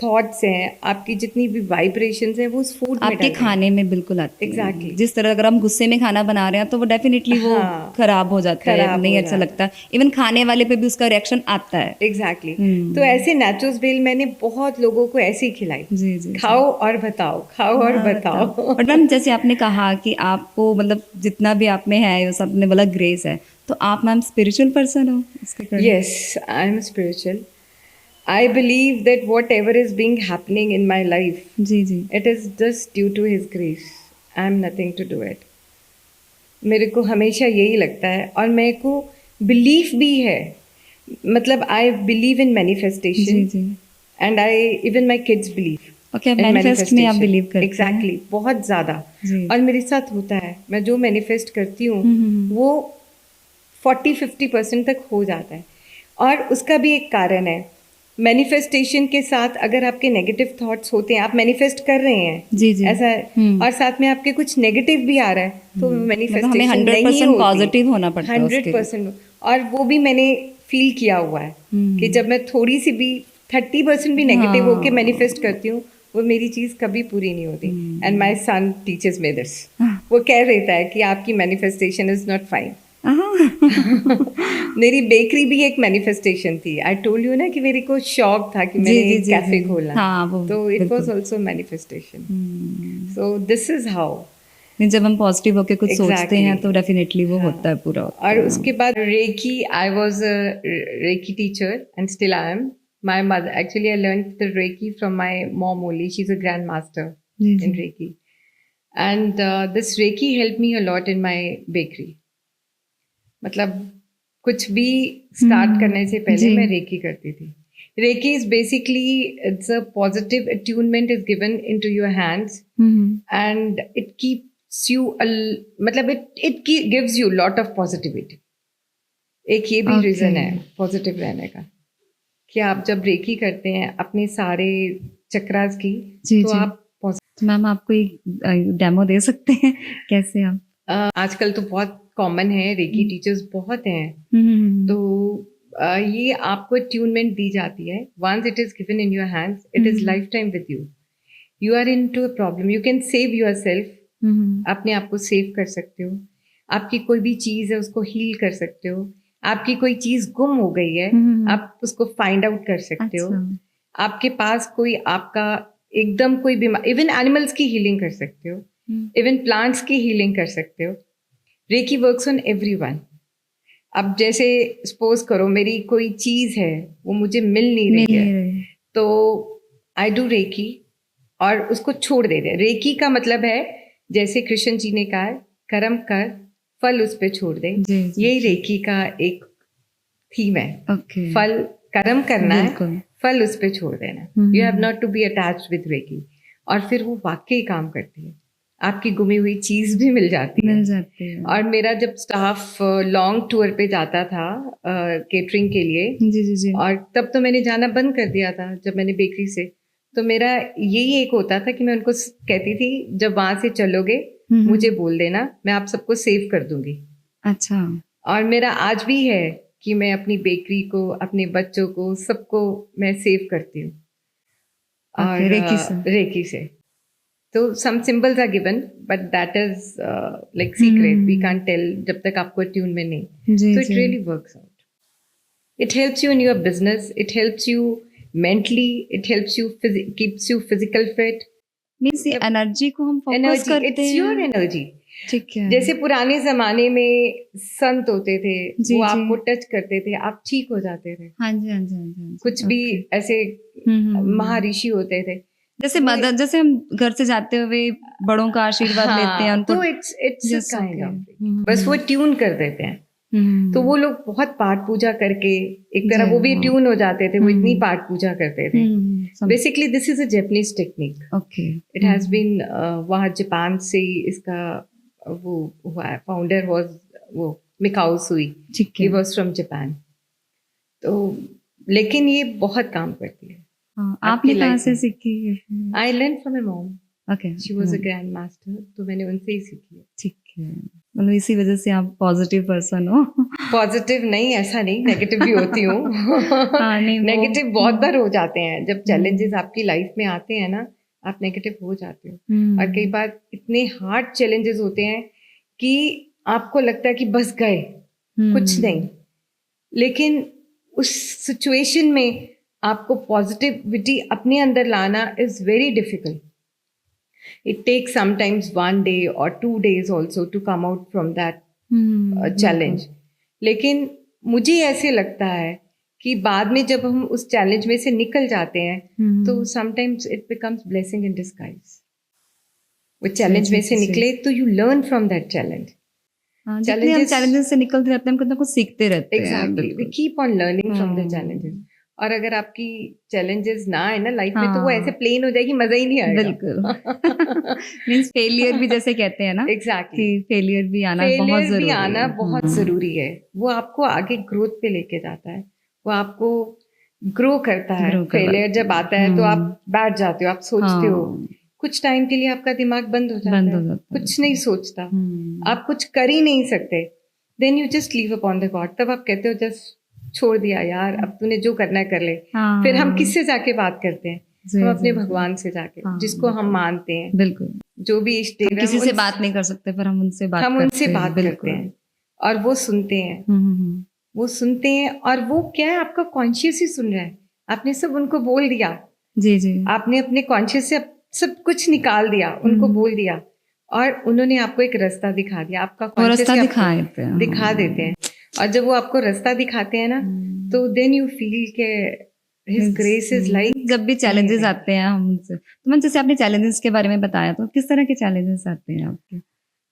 थॉट्स हैं, आपकी जितनी भी वाइब्रेशंस हैं, वो उस फूड में आपके डल रही हैं। खाने में बिल्कुल आती है। Exactly. जिस तरह अगर हम गुस्से में खाना बना रहे हैं तो वो डेफिनेटली वो हाँ, खराब हो जाता है, खराब नहीं हो अच्छा जाता लगता। इवन खाने वाले पे भी उसका रिएक्शन आता है। एग्जैक्टली तो ऐसे नेचुरल बेल मैंने बहुत लोगों को ऐसे ही खिलाई, जी जी खाओ और बताओ, खाओ और बताओ। बट मैम जैसे आपने कहा कि आपको मतलब जितना भी आप में है वो सब ने बोला ग्रेस है, तो आप मैम स्पिरिचुअल पर्सन हो इसके कारण? Yes, I am spiritual. I believe that whatever is being happening in my life, ji ji it is just due to His grace. I am nothing to do it. मेरे को हमेशा यही लगता है, और मेरे को बिलीफ भी है। मतलब आई बिलीव इन जी मैनिफेस्टेशन, जी and I even my kids believe okay, in manifest में आप बिलीव करते हैं? एग्जैक्टली, बहुत ज़्यादा। जी। और मेरे साथ होता है, मैं जो मैनिफेस्ट करती हूँ वो 40-50% तक हो जाता है। और उसका भी एक कारण है, मैनिफेस्टेशन के साथ अगर आपके नेगेटिव थॉट्स होते हैं, आप मैनिफेस्ट कर रहे हैं जी जी ऐसा है, और साथ में आपके कुछ नेगेटिव भी आ रहा है, तो मतलब हमें मैनिफेस्टेशन 100% नहीं होती। पॉजिटिव होना पड़ता है उसके लिए। 100%। और वो भी मैंने फील किया हुआ है कि जब मैं थोड़ी सी भी 30% भी नेगेटिव हाँ। होके मैनिफेस्ट करती हूँ, वो मेरी चीज़ कभी पूरी नहीं होती। And my son teachers me this, वो कह रहता है कि आपकी मैनिफेस्टेशन इज नॉट फाइन। मेरी बेकरी भी एक मैनिफेस्टेशन थी। आई टोल्ड यू ना कि मेरे को शौक था कि जी, मैंने जी, एक जी, कैफे जी। खोलना, हाँ, वो तो इट वाज बिल्कुल। Also manifestation. So this is how नहीं, जब हम पॉजिटिव होके कुछ सोचते हैं Exactly. तो डेफिनेटली वो होता है पूरा होता और है। उसके बाद reiki, I was a reiki teacher and still I am. My mother actually I learn the reiki from my mom only, she is a grand master जी इन जी reiki, and this reiki help me a lot in my bakery. मतलब कुछ भी start करने से पहले जी। मैं reiki करती थी। Reiki is basically, it's a positive attunement is given into your hands, and it keeps you, मतलब it gives you lot of positivity. एक ये भी Okay. रीजन है पॉजिटिव रहने का, कि आप जब रेकी करते हैं अपने सारे चक्रास की, जी, तो जी। आप तो मैम आपको एक डेमो दे सकते हैं कैसे आप? आजकल तो बहुत कॉमन है, रेकी टीचर्स बहुत हैं। तो ये आपको ट्यूनमेंट दी जाती है। Once it is given in your hands, it is lifetime with you. You are into a problem, you can save yourself. अपने आप को सेव कर सकते हो। आपकी कोई भी चीज़ है उसको हील कर सकते हो। आपकी कोई चीज़ गुम हो गई है, आप उसको फाइंड आउट कर सकते हो। अच्छा। आपके पास कोई आपका एकदम कोई बीमार, इवन एनिमल्स की हीलिंग कर सकते हो, इवन प्लांट्स की हीलिंग कर सकते हो। Reiki works on everyone. अब जैसे सपोज करो मेरी कोई चीज़ है, वो मुझे मिल नहीं रही है, तो आई डू रेकी और उसको छोड़ दे रहे। रेकी का मतलब है, जैसे कृष्ण जी ने कहा है, कर्म कर फल उस पे छोड़ दे। जी, जी। यही रेकी का एक थीम है। ओके। फल कर्म करना है, बिल्कुल। फल उस पे छोड़ देना। You have not to be attached with reiki. और फिर वो वाकई काम करती है, आपकी गुमी हुई चीज़ भी मिल जाती है। मिल जाती है। और मेरा जब स्टाफ लॉन्ग टूर पे जाता था केटरिंग के लिए, जी जी जी। और तब तो मैंने जाना बंद कर दिया था जब मैंने बेकरी से, तो मेरा यही एक होता था कि मैं उनको कहती थी जब वहां से चलोगे मुझे बोल देना, मैं आप सबको सेव कर दूंगी। अच्छा। और मेरा आज भी है कि मैं अपनी बेकरी को, अपने बच्चों को, सबको मैं सेव करती हूँ। Okay, रेकी से। रेकी से। तो some symbols are given, but that is like secret. We can't tell जब तक आपको ट्यून में नहीं. जी, So it जी। really works out. It helps you in your business. It helps you mentally. It helps you keeps you physical fit. Means ये energy को हम फोकस Energy. करते It's your हैं। energy. ठीक है। जैसे पुराने जमाने में संत होते थे, जी, वो जी। आपको टच करते थे, आप ठीक हो जाते थे। हाँ जी, हाँ जी, हाँ जी, हाँ जी। कुछ भी Okay। ऐसे हम्म। महर्षि होते थे। जैसे मदर, जैसे हम घर से जाते हुए बड़ों का आशीर्वाद लेते हैं उनको। तो it's Yes, kind okay। Of, बस वो ट्यून कर देते हैं। तो वो लोग बहुत पाठ पूजा करके एक तरह जी, वो भी हाँ। ट्यून हो जाते थे, वो इतनी पाठ पूजा करते थे। Basically this is a Japanese technique. Okay. It has been वहाँ जापान से ही इसका वो हुआ है। फाउंडर वाज वो मिकाओ सुई, ठीक ही है। Was from Japan. तो लेकिन ये बहुत काम करती है। हाँ, आपकी आपने कहाँ life से में। सीखी? I learn from my mom, okay. She was a grand master, तो मैंने उनसे ही सीखी है। ठीक है, मतलब इसी वजह से आप पॉजिटिव पर्सन हो। पॉजिटिव नहीं, ऐसा नहीं, नेगेटिव भी होती हूँ। हाँ, नहीं, वो- नेगेटिव बहुत बार हो जाते हैं जब चैलेंजेस आपकी लाइफ में आते हैं ना, आप नेगेटिव हो जाते हो। और कई बार इतने हार्ड चैलेंजेस होते हैं कि आपको लगता है कि बस गए, कुछ नहीं। लेकिन उस सिचुएशन में आपको पॉजिटिविटी अपने अंदर लाना is very difficult. It takes sometimes 1 day or 2 days also to come out from that challenge. लेकिन मुझे ऐसे लगता है कि बाद में जब हम उस चैलेंज में से निकल जाते हैं तो sometimes it becomes blessing in disguise. वो चैलेंज में से निकले तो you learn from that challenge. जितने हम चैलेंजेस से निकलते रहते हैं, हम कुछ ना कुछ सीखते रहते हैं। Exactly, we keep on learning from the challenges. और अगर आपकी चैलेंजेस ना है ना लाइफ में, तो वो ऐसे प्लेन हो जाएगी, मजा ही नहीं आएगा। बिल्कुल। मींस फेलियर भी जैसे कहते हैं ना, एग्जैक्टली, कि फेलियर भी आना बहुत फेलियर जरूरी भी है। आना बहुत जरूरी है। वो आपको आगे ग्रोथ पे लेके जाता है, वो आपको ग्रो करता है। फेलियर जब आता है तो आप बैठ जाते हो, आप सोचते हो, कुछ टाइम के लिए आपका दिमाग बंद हो जाता है, कुछ नहीं सोचता, आप कुछ कर ही नहीं सकते। Then you just leave upon the god. तब आप कहते हो जस्ट छोड़ दिया यार, अब तूने जो करना है कर ले। फिर हम किससे जाके बात करते हैं? हम अपने भगवान से जाके, जिसको हम मानते हैं। बिल्कुल, जो भी इष्ट देव, किसी से बात नहीं कर सकते, पर हम उनसे बात करते हैं और वो सुनते हैं। वो सुनते हैं और वो क्या है, आपका कॉन्शियस ही सुन रहा है। आपने सब उनको बोल दिया। जी जी, आपने अपने कॉन्शियस से सब कुछ निकाल दिया, उनको बोल दिया, और उन्होंने आपको एक रास्ता दिखा दिया। आपका कॉन्शियस दिखा देते हैं। और जब वो आपको रास्ता दिखाते हैं ना, तो देन यू फील के हिज ग्रेस इज लाइक। जब भी चैलेंजेस आते हैं हम उनसे, तो मैं जैसे आपने चैलेंजेस के बारे में बताया, तो किस तरह के चैलेंजेस आते हैं आपके?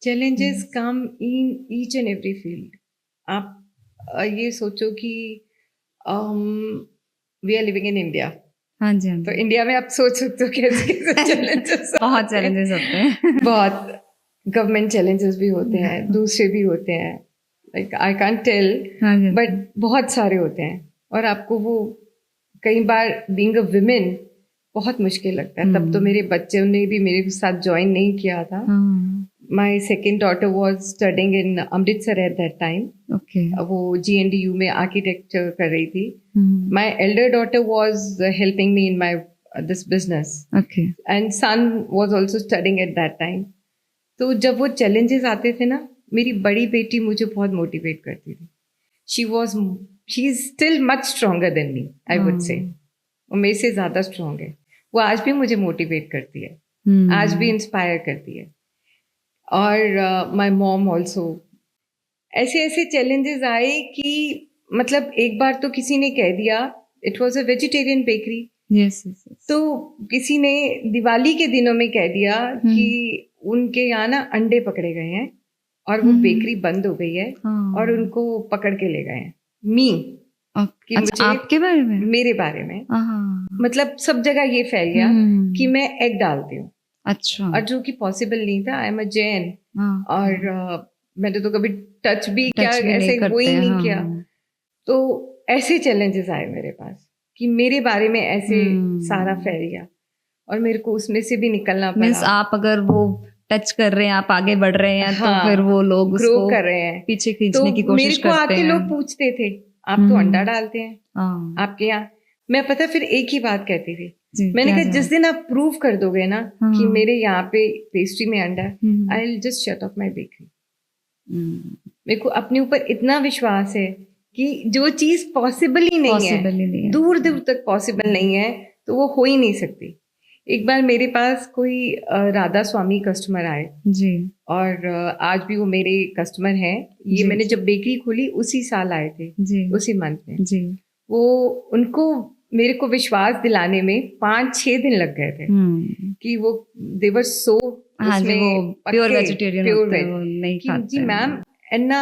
Challenges come in each and every field. आप ये सोचो कि we are living in India. हाँ जी, हाँ जी। तो इंडिया में आप सोच सकते हो कैसे कैसे चैलेंजेस बहुत चैलेंजेस होते हैं। बहुत गवर्नमेंट चैलेंजेस भी होते हैं, दूसरे भी होते हैं, like I can't tell, but बहुत सारे होते हैं। और आपको वो कई बार बीइंग अ वुमेन बहुत मुश्किल लगता है। तब तो मेरे बच्चों ने भी मेरे साथ ज्वाइन नहीं किया था। My second daughter was studying in Amritsar at that time. वो GNDU में आर्किटेक्चर कर रही थी। My elder daughter was helping me in my this business, and son was also studying at that time. तो जब वो चैलेंजेस आते थे ना, मेरी बड़ी बेटी मुझे बहुत मोटिवेट करती थी। She is still much stronger than me, I would say. वो मेरे से ज्यादा स्ट्रॉन्ग है। वो आज भी मुझे मोटिवेट करती है, आज भी इंस्पायर करती है। और माय मॉम ऑल्सो। ऐसे ऐसे चैलेंजेस आए कि मतलब एक बार तो किसी ने कह दिया, it was a vegetarian bakery. yes. तो किसी ने दिवाली के दिनों में कह दिया कि उनके यहाँ ना अंडे पकड़े गए हैं और वो बेकरी बंद हो गई है, और उनको पकड़ के ले गए हैं। कि मुझे आपके बारे में, मेरे बारे में, मतलब सब जगह ये फैल गया कि मैं एग डालती हूँ। अच्छा। और जो कि पॉसिबल नहीं था। आई एम अ जैन, और मैंने तो कभी टच भी क्या ऐसे वो ही नहीं किया। तो ऐसे चैलेंजेस आए मेरे पास कि मेरे बारे में ऐसे सारा फैल गया, और मेरे को उसमें से भी निकलना पड़ा। मींस आप अगर वो टच कर रहे हैं, आप आगे बढ़ रहे हैं, तो फिर वो लोग ग्रो कर रहे हैं, पीछे खींचने की कोशिश करते हैं। मेरे को आके लोग पूछते थे, आप तो अंडा डालते हैं हाँ आपके यहाँ। मैं पता फिर एक ही बात कहती थी, जी, मैंने क्या कहा जिस दिन आप प्रूव कर दोगे ना हाँ। कि मेरे यहाँ पे पेस्ट्री में अंडा है, हम्म। I will just shut off my bakery. हम्म, मेरे को अपने ऊपर इतना विश्वास है कि जो चीज पॉसिबल ही नहीं Possible ही नहीं है, है। दूर दूर तक पॉसिबल नहीं है, तो वो हो ही नहीं सकती। एक बार मेरे पास कोई राधा स्वामी कस्टमर आए, जी और आज भी वो मेरे कस्टमर हैं। ये जी, मैंने जी। जब बेकरी खोली उसी साल आए थे, जी उसी मंथ में। जी वो उनको मेरे को विश्वास दिलाने में 5-6 दिन लग गए थे कि वो देवर सो हाँ जी, वो प्योर वेजिटेरियन प्योर होते हैं, वेज वो नहीं कि खाते जी हैं। मैम इतना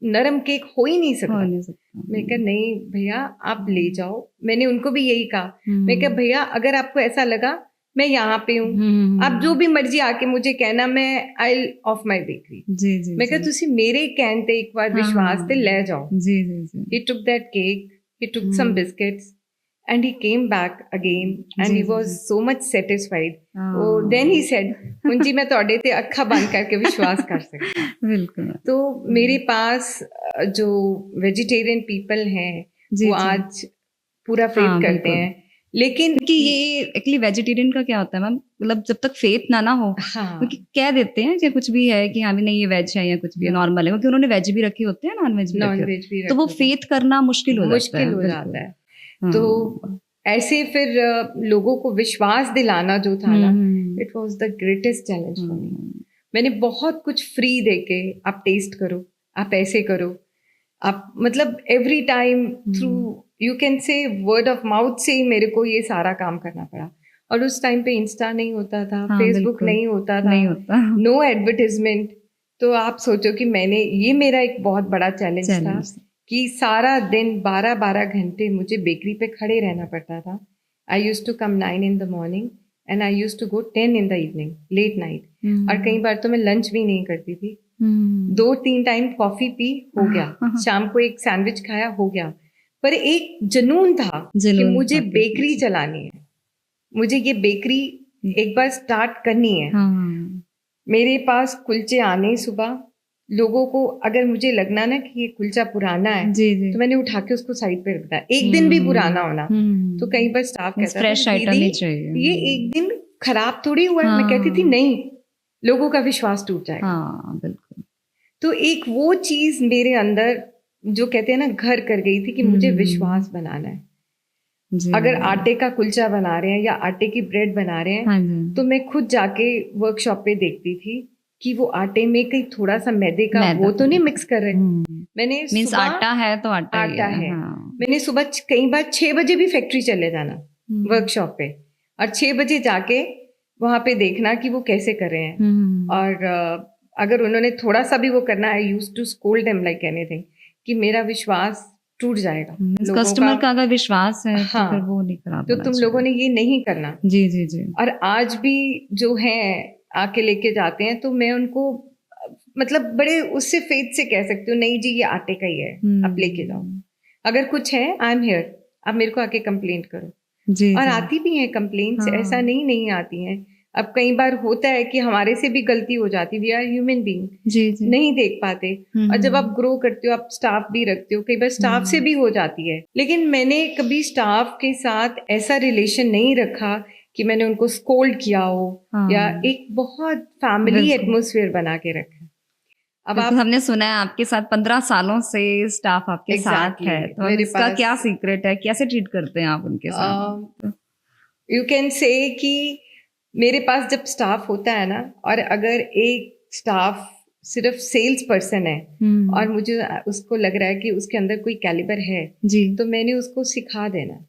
नरम केक हो ही नहीं हो सकता। नहीं सकता। मैं कहा नहीं भैया आप ले जाओ, मैंने उनको भी यही कहा। हम्म। मैं कहा भैया अगर आपको ऐसा लगा मैं यहाँ पे हूँ, आप जो भी मर्जी आके मुझे कहना, मैं आई ऑफ माई बेकरी। जी जी मैं कहा जी। तुसी मेरे कहन ते एक बार हाँ, विश्वास ते ले जाओ। जी जी जी। He took that cake, he took some biscuits, and he came back again, and he was so much satisfied. Oh, then he said, "मुंजी मैं तोड़े ते अक्खा बंद करके विश्वास कर सकता हूँ।" बिल्कुल। तो मेरे पास जो वेजिटेरियन पीपल हैं जी, वो जी। आज पूरा फेथ हाँ, करते बिल्कुल। हैं, लेकिन क्योंकि ये एक्चुअली वेजिटेरियन का क्या होता है मैम, मतलब जब तक फेथ ना हो, हाँ क्योंकि कह देते हैं कि कुछ भी है कि हाँ भी नहीं ये वेज है या कुछ भी है, हाँ। नॉर्मल है, क्योंकि उन्होंने वेज भी रखे होते हैं, नॉन वेज भी रखे होते नॉन-वेज भी हैं, तो वो रखे होते हैं। फेथ करना मुश्किल हो जाता है। मुश्किल हो बिल्कुल। जाता है। हाँ। तो ऐसे फिर लोगों को विश्वास दिलाना जो था ना, it was the greatest challenge for me. मैंने बहुत कुछ फ्री देके, आप टेस्ट करो, आप ऐसे करो, आप मतलब every time through you can से वर्ड ऑफ माउथ से ही मेरे को ये सारा काम करना पड़ा। और उस टाइम पे इंस्टा नहीं होता था, हाँ, फेसबुक बिल्कुल। नहीं होता था, नहीं होता। No advertisement. तो आप सोचो कि मैंने, ये मेरा एक बहुत बड़ा चैलेंज था चैलेंज। कि सारा दिन 12-12 घंटे मुझे बेकरी पे खड़े रहना पड़ता था। I use to come 9 in the morning and I used to go 10 in the evening, late night. और कई बार तो मैं लंच भी नहीं करती थी। 2-3 टाइम कॉफी पी, हो गया। शाम को एक सैंडविच खाया, हो गया। पर एक जुनून था कि मुझे था कि बेकरी चलानी है, मुझे ये बेकरी एक बार स्टार्ट करनी है। हाँ। मेरे पास कुलचे आने सुबह, लोगों को अगर मुझे लगना ना कि ये कुलचा पुराना है, जी जी। तो मैंने उठा के उसको साइड पे रख दिया। एक दिन भी पुराना होना, तो कई बार स्टाफ कहता था फ्रेश आइटम ही दीदी चाहिए। ये एक दिन खराब थोड़ी हुआ है। मैं कहती थी नहीं, लोगों का विश्वास टूट जाएगा। हाँ बिल्कुल। तो एक वो चीज मेरे अंदर जो कहते हैं ना घर कर गई थी कि मुझे विश्वास बनाना है। जी। अगर आटे का कुलचा बना रहे हैं या आटे की ब्रेड बना रहे हैं, हाँ जी। तो मैं खुद जाके वर्कशॉप पे देखती थी कि वो आटे में कहीं थोड़ा सा मैदे का वो तो नहीं मिक्स कर रहे। मैंने मीन्स सुबह आटा है तो आटा ही आटा है। हाँ। मैंने सुबह कई बार 6 बजे भी फैक्ट्री चले जाना वर्कशॉप पे, और 6 बजे जाके वहां पे देखना कि वो कैसे कर रहे हैं। और अगर उन्होंने थोड़ा सा भी वो करना, I used to scold them like anything, कि मेरा विश्वास टूट जाएगा। कस्टमर का अगर विश्वास है हाँ, तो फिर वो नहीं खराब तो तुम लोगों ने ये नहीं करना। जी जी जी। और आज भी जो है आके लेके जाते हैं, तो मैं उनको मतलब बड़े उससे फेथ से कह सकती हूँ, नहीं जी ये आटे का ही है, आप लेके जाओ। अगर कुछ है आई एम हियर, आप मेरे को आके कंप्लेंट करो। जी, और जी। आती भी हैं कंप्लेंट्स, हाँ। ऐसा नहीं आती हैं। अब कई बार होता है कि हमारे से भी गलती हो जाती, वी आर ह्यूमन बीइंग, जी जी। नहीं देख पाते। और जब आप ग्रो करते हो, आप स्टाफ भी रखते हो, कई बार स्टाफ से भी हो जाती है। लेकिन मैंने कभी स्टाफ के साथ ऐसा रिलेशन नहीं रखा कि मैंने उनको स्कोल्ड किया हो, या एक बहुत फैमिली एटमोसफियर बना के रखा। अब आप, हमने सुना है आपके साथ 15 सालों से स्टाफ आपके साथ है, तो मेरे इसका पास क्या सीक्रेट है, कैसे ट्रीट करते हैं आप उनके साथ? यू कैन से कि मेरे पास जब स्टाफ होता है ना, और अगर एक स्टाफ सिर्फ सेल्स पर्सन है और मुझे उसको लग रहा है कि उसके अंदर कोई कैलिबर है जी, तो मैंने उसको सिखा देना।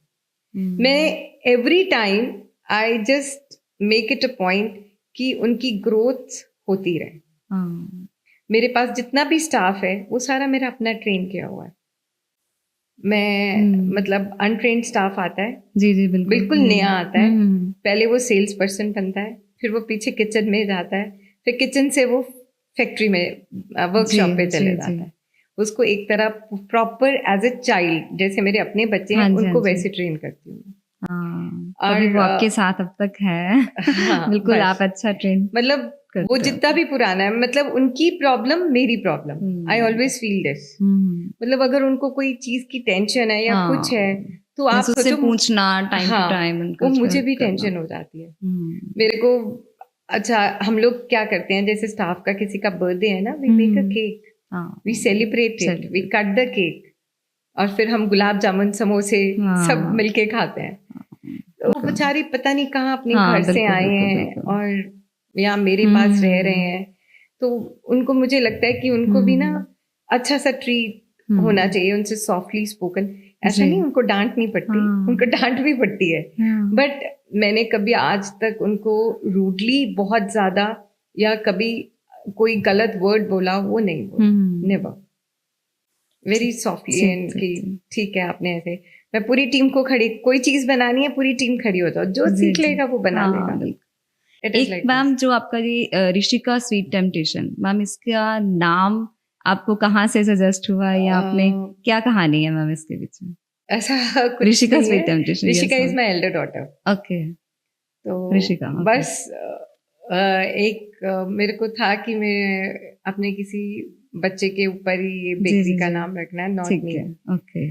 मैं every time I just make it a point कि उनकी ग्रोथ होती रहे। मेरे पास जितना भी स्टाफ है वो सारा मेरा अपना ट्रेन किया हुआ है। मैं मतलब अनट्रेन्ड स्टाफ आता है, जी जी बिल्कुल बिल्कुल नया आता है, पहले वो सेल्स पर्सन बनता है, फिर वो पीछे किचन में जाता है, फिर किचन से वो फैक्ट्री में वर्कशॉप पे चले जाता है। उसको एक तरह प्रॉपर एज ए चाइल्ड, जैसे मेरे अपने बच्चे हैं उनको वैसे ट्रेन करती हूँ। और वो आपके साथ अब तक है। हाँ, बिल्कुल आप अच्छा ट्रेन, मतलब करते वो हो। जितना भी पुराना है, मतलब उनकी प्रॉब्लम मेरी problem, I always feel this. मतलब अगर उनको कोई चीज की टेंशन है या हाँ, कुछ है तो आप उससे सोचो, पूछना टाइम टू हाँ, टाइम वो मुझे भी टेंशन हो जाती है मेरे को। अच्छा, हम लोग क्या करते हैं, जैसे स्टाफ का किसी का बर्थडे है ना, we make a cake, we celebrate it, we cut the cake, और फिर हम गुलाब जामुन समोसे सब मिलके खाते हैं। तो वो बेचारी पता नहीं कहाँ अपने घर से आए हैं और या मेरे पास रह रहे हैं, तो उनको, मुझे लगता है कि उनको भी ना अच्छा सा ट्रीट होना चाहिए, उनसे सॉफ्टली स्पोकन। ऐसा नहीं उनको डांट नहीं पड़ती, उनको डांट भी पड़ती है, बट मैंने कभी आज तक उनको रूडली बहुत ज्यादा या कभी कोई गलत वर्ड बोला वो नहीं बोला, नेवर, वेरी सॉफ्टली एंड कि ठीक है आपने ऐसे। मैं पूरी टीम को खड़ी, कोई चीज बनानी है पूरी टीम खड़ी हो जाओ, जो सीख लेगा वो बना लेगा। It is एक like मैम जो आपका ये ऋषिका स्वीट टेम्पटेशन, मैम इसका नाम आपको कहाँ से सजेस्ट हुआ या आपने क्या कहानी है मैम इसके पीछे? ऐसा कुछ ऋषिका नहीं स्वीट है। Temptation, Rishika is my elder daughter. Okay, तो ऋषिका, बस मेरे को था कि मैं अपने किसी बच्चे के ऊपर ही ये बेकरी का नाम रखना है, नॉट मी, ओके,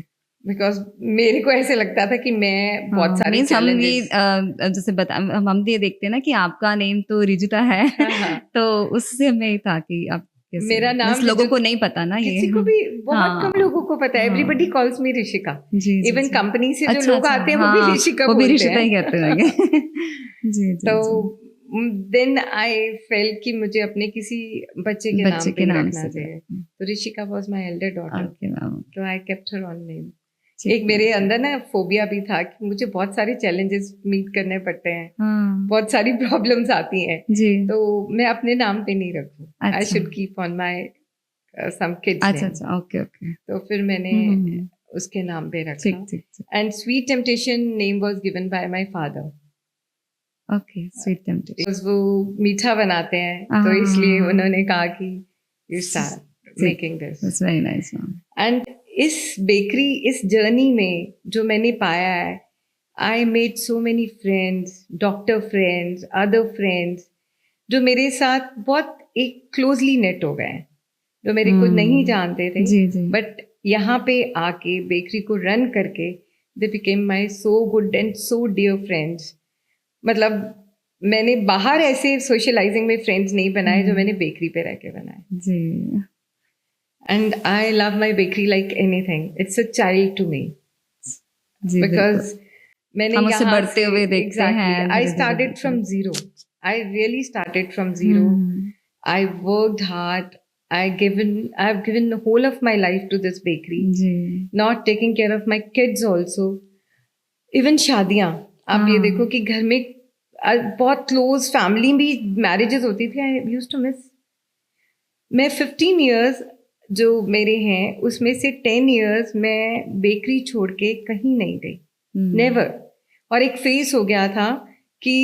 बिकॉज मेरे को ऐसे लगता था कि मैं बहुत सारे हम ये challenges- जैसे बता हम ये देखते हैं ना कि आपका नेम तो रिजुता है, हाँ। तो उससे हमें था कि आप कैसे, मेरा नाम लोगों को नहीं पता ना, ये किसी को भी, बहुत कम लोगों को पता है, everybody calls me Rishika. Even company से जो लोग आते हैं वो भी ऋषिका वो भी बोलते ऋषिता हैं। ही कहते होंगे। जी, तो देन आई फेल कि मुझे अपने किसी बच्चे के नाम पे रखना चाहिए, तो Rishika was my elder daughter, तो I kept her on name. एक मेरे अंदर ना फोबिया भी था कि मुझे बहुत सारे चैलेंजेस मीट करने पड़ते हैं, बहुत सारी प्रॉब्लम्स आती हैं, तो मैं अपने नाम पे नहीं रखूं, I should keep on my some kids name. अच्छा, ओके, तो फिर मैंने उसके नाम पे रखा, and sweet temptation name was given by my father. Okay, sweet temptation, वो मीठा बनाते हैं, तो इसलिए उन्होंने कहा कि you start making this. That's very nice. And इस बेकरी, इस जर्नी में जो मैंने पाया है, I made so many friends, doctor friends, other friends, जो मेरे साथ बहुत एक क्लोजली नेट हो गए हैं, जो मेरे को नहीं जानते थे, बट यहाँ पे आके बेकरी को रन करके they became my so good and so dear friends. मतलब मैंने बाहर ऐसे सोशलाइजिंग में फ्रेंड्स नहीं बनाए जो मैंने बेकरी पे रह के बनाए। जी, and I love my bakery like anything, it's a child to me, because मैंने हम उससे बढ़ते हुए देखते हैं। I started from zero, I really started from zero, I worked hard, I've given the whole of my life to this bakery, not taking care of my kids also, even शादियाँ, आप ये देखो कि घर में बहुत क्लोज फैमिली भी marriages होती थी, आई यूज्ड टू मिस। मैं 15 इयर्स जो मेरे हैं उसमें से 10 इयर्स मैं बेकरी छोड़ के कहीं नहीं गई, नेवर। और एक फेस हो गया था कि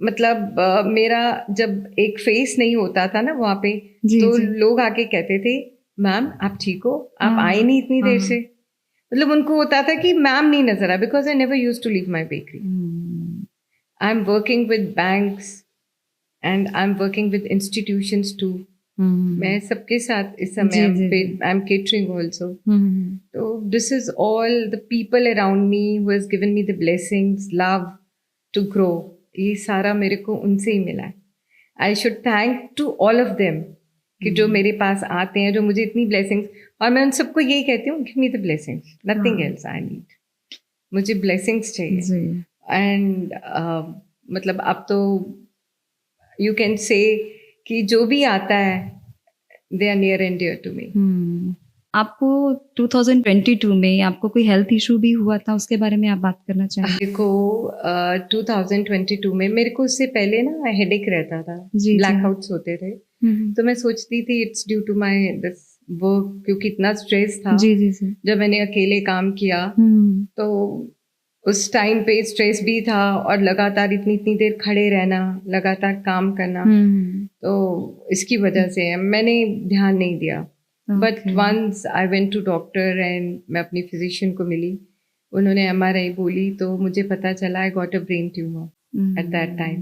मतलब मेरा जब एक फेस नहीं होता था ना वहाँ पे, तो लोग आके कहते थे मैम आप ठीक हो, आप आए नहीं इतनी देर से, मतलब उनको होता था कि मैम नहीं नजर आ, because I never used to leave my bakery. I am working with banks and I am working with institutions too. मैं सबके साथ इस समय आई एम केटरिंग ऑल्सो, तो this is all the people around me who has given me the blessings, love to grow, ये सारा मेरे को उनसे ही मिला है। I should thank to all of them कि जो मेरे पास आते हैं, जो मुझे इतनी ब्लेसिंग्स, और मैं उन सबको यही कहती हूँ give me the blessings, nothing else I need, मुझे ब्लेसिंग्स चाहिए। एंड मतलब अब तो यू कैन से कि जो भी आता है they are near and dear to me. आपको 2022 में आपको कोई हेल्थ इशू भी हुआ था, उसके बारे में आप बात करना चाहेंगे? देखो 2022 में मेरे को उससे पहले ना हेडेक रहता था, ब्लैकआउट्स होते थे, तो मैं सोचती थी it's due to my this work, क्योंकि इतना स्ट्रेस था। जब मैंने अकेले काम किया तो उस टाइम पे स्ट्रेस भी था, और लगातार इतनी देर खड़े रहना, लगातार काम करना, तो इसकी वजह से मैंने ध्यान नहीं दिया। But once I went to doctor एंड मैं अपनी फिजिशियन को मिली, उन्होंने MRI बोली, तो मुझे पता चला I got a brain tumour eight that time.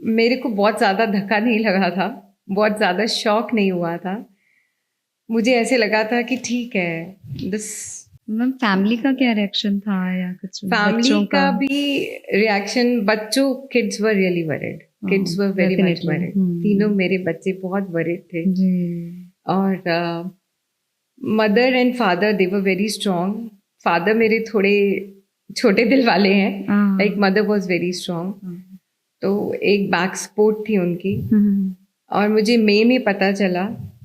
मेरे को बहुत ज़्यादा धक्का नहीं लगा था, बहुत ज़्यादा शॉक नहीं हुआ था। मुझे ऐसे लगा था कि ठीक है, दिस मैम फैमिली का क्या रिएक्शन था या कुछ फैमिली बच्चों का भी रिएक्शन, बच्चों kids were really worried, kids were very much definitely. Worried. तीनों मेरे बच्चे बहुत वरिड थे। जी और mother and father they were very strong. Father मेरे थोड़े छोटे दिल वाले हैं, हाँ। Like mother was very strong, तो एक बैक सपोर्ट थी उनकी। और मुझे मई में पता चला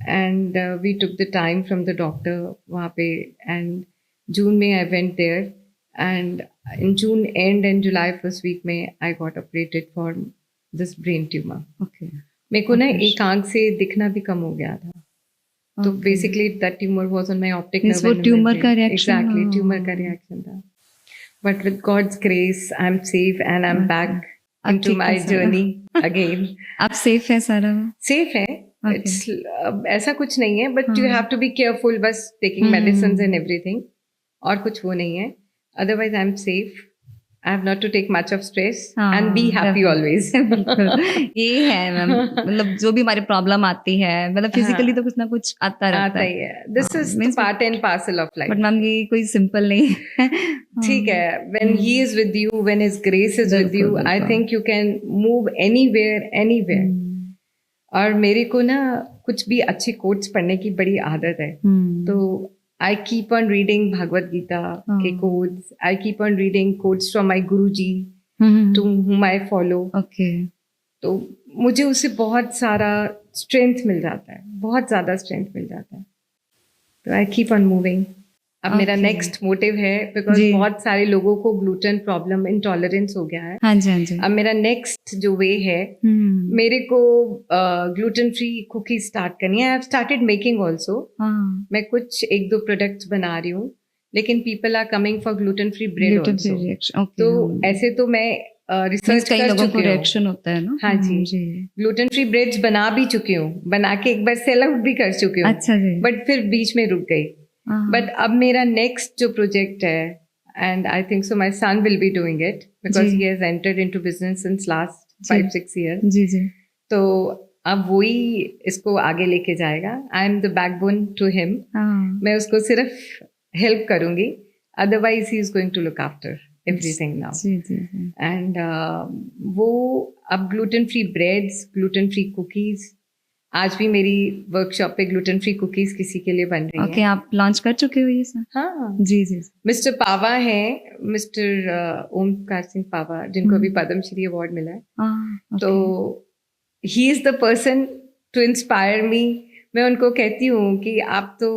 and we took the time from the doctor वहाँ पे, एंड जून में I went there and in June and and July first week में I got operated for this brain tumour. Okay मेरे को ना एक आंख से दिखना भी कम हो गया था, तो Okay. Basically that tumour was on my optic Means nerve. वो ट्यूमर का रिएक्शन एग्जैक्टली ट्यूमर का रिएक्शन था, but with God's grace I am safe and I am back अब इनटू ठीक है माय सारा। Journey again. आप सेफ है सारा? सेफ है, Okay. इट्स ऐसा कुछ नहीं है, बट यू हाँ। हैव टू बी केयरफुल, बस टेकिंग मेडिसिन एंड एवरीथिंग, और कुछ वो नहीं है। Otherwise I am safe. I have not to take much of stress and be happy always. बिल्कुल ये है मैम, मतलब जो भी हमारी प्रॉब्लम आती है, मतलब फिजिकली तो कुछ ना कुछ आता रहता आता है। ही है, this is means part and parcel of life. But ma'am ये कोई सिंपल नहीं है। ठीक है, when he is with you, when his grace is with you, I बिल्कुल। think you can move anywhere. और मेरे को ना कुछ भी अच्छे कोट्स पढ़ने की बड़ी आदत है, तो I keep on reading Bhagavad Gita के quotes, I keep on reading quotes from my Guruji to whom I follow। Okay तो मुझे उससे बहुत सारा स्ट्रेंथ मिल जाता है, बहुत ज़्यादा स्ट्रेंथ मिल जाता है, तो आई कीप ऑन मूविंग। अब मेरा Okay. नेक्स्ट मोटिव है, बिकॉज जी। बहुत सारे लोगों को ग्लूटेन प्रॉब्लम, इंटॉलरेंस हो गया है। हाँ जी हाँ जी। अब मेरा नेक्स्ट जो वे है, मेरे को ग्लूटेन फ्री कुकीज स्टार्ट करनी है। I have started making also. हाँ मैं कुछ एक दो प्रोडक्ट्स बना रही हूँ, लेकिन people are coming for gluten free bread gluten free also. Reaction. Okay तो ऐसे तो मैं रिसर्च कई कर लोगों को चुकी हूँ। रिएक्शन होता है ना। हाँ जी, ग्लूटेन फ्री ब्रेड्स बना भी चुकी हूँ, बना के एक बार सेल आउट भी कर चुकी हूँ। अच्छा जी। बट फिर बीच में रुक गई। बट अब मेरा नेक्स्ट जो प्रोजेक्ट है, and I think so my son will be doing it, because जी। He has entered into business since last जी। 5-6 years। जी जी तो अब वही इसको आगे लेके जाएगा। I am the backbone to him. हाँ मैं उसको सिर्फ हेल्प करूंगी, otherwise he is going to look after everything now. जी जी जी। एंड वो अब gluten free breads, gluten free cookies, आज भी मेरी वर्कशॉप पे ग्लूटेन फ्री कुकीज किसी के लिए बन रही ओके है। आप लॉन्च कर चुके हो ये सर? हाँ, जी जी। मिस्टर पावा हैं, मिस्टर ओमकार सिंह पावा, जिनको अभी पद्मश्री अवार्ड मिला है। हाँ तो he is the person to inspire me. मैं उनको कहती हूँ कि आप तो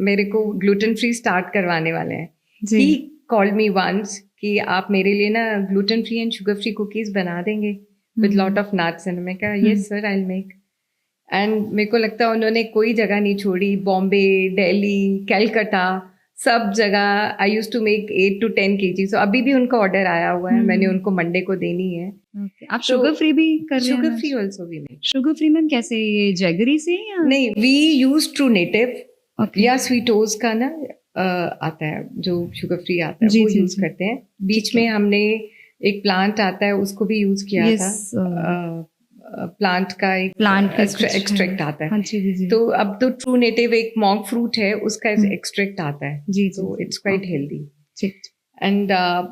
मेरे को ग्लूटेन फ्री स्टार्ट करवाने वाले हैं। जी ही कॉल्ड मी वंस कि आप मेरे लिए ना gluten free and sugar free cookies बना देंगे with lot of nuts, and मैं कहा yes sir, I will make. And मेरे को लगता है उन्होंने कोई जगह नहीं छोड़ी, बॉम्बे, दिल्ली, कलकत्ता, सब जगह I use to make 8 to 10 kg। So अभी भी उनका ऑर्डर आया हुआ है, मैंने उनको मंडे को देनी है। ओके आप शुगर फ्री भी कर रहे हैं? Sugar free also we make. Sugar free ma'am कैसे, ये जैगरी से या नहीं, we use true native okay या स्वीटोज का ना आता है जो शुगर फ्री आता है, जी, वो जी, यूज जी। करते हैं। बीच में हमने एक प्लांट आता है, उसको भी यूज किया Yes, था। प्लांट का एक प्लांट एक्सट्रैक्ट आता है। हाँ जी जी जी। तो अब तो ट्रू नेटिव एक मॉन्क फ्रूट है, उसका एक्सट्रैक्ट आता है, जी जी तो जी, इट्स क्वाइट okay, हेल्दी। ठीक। एंड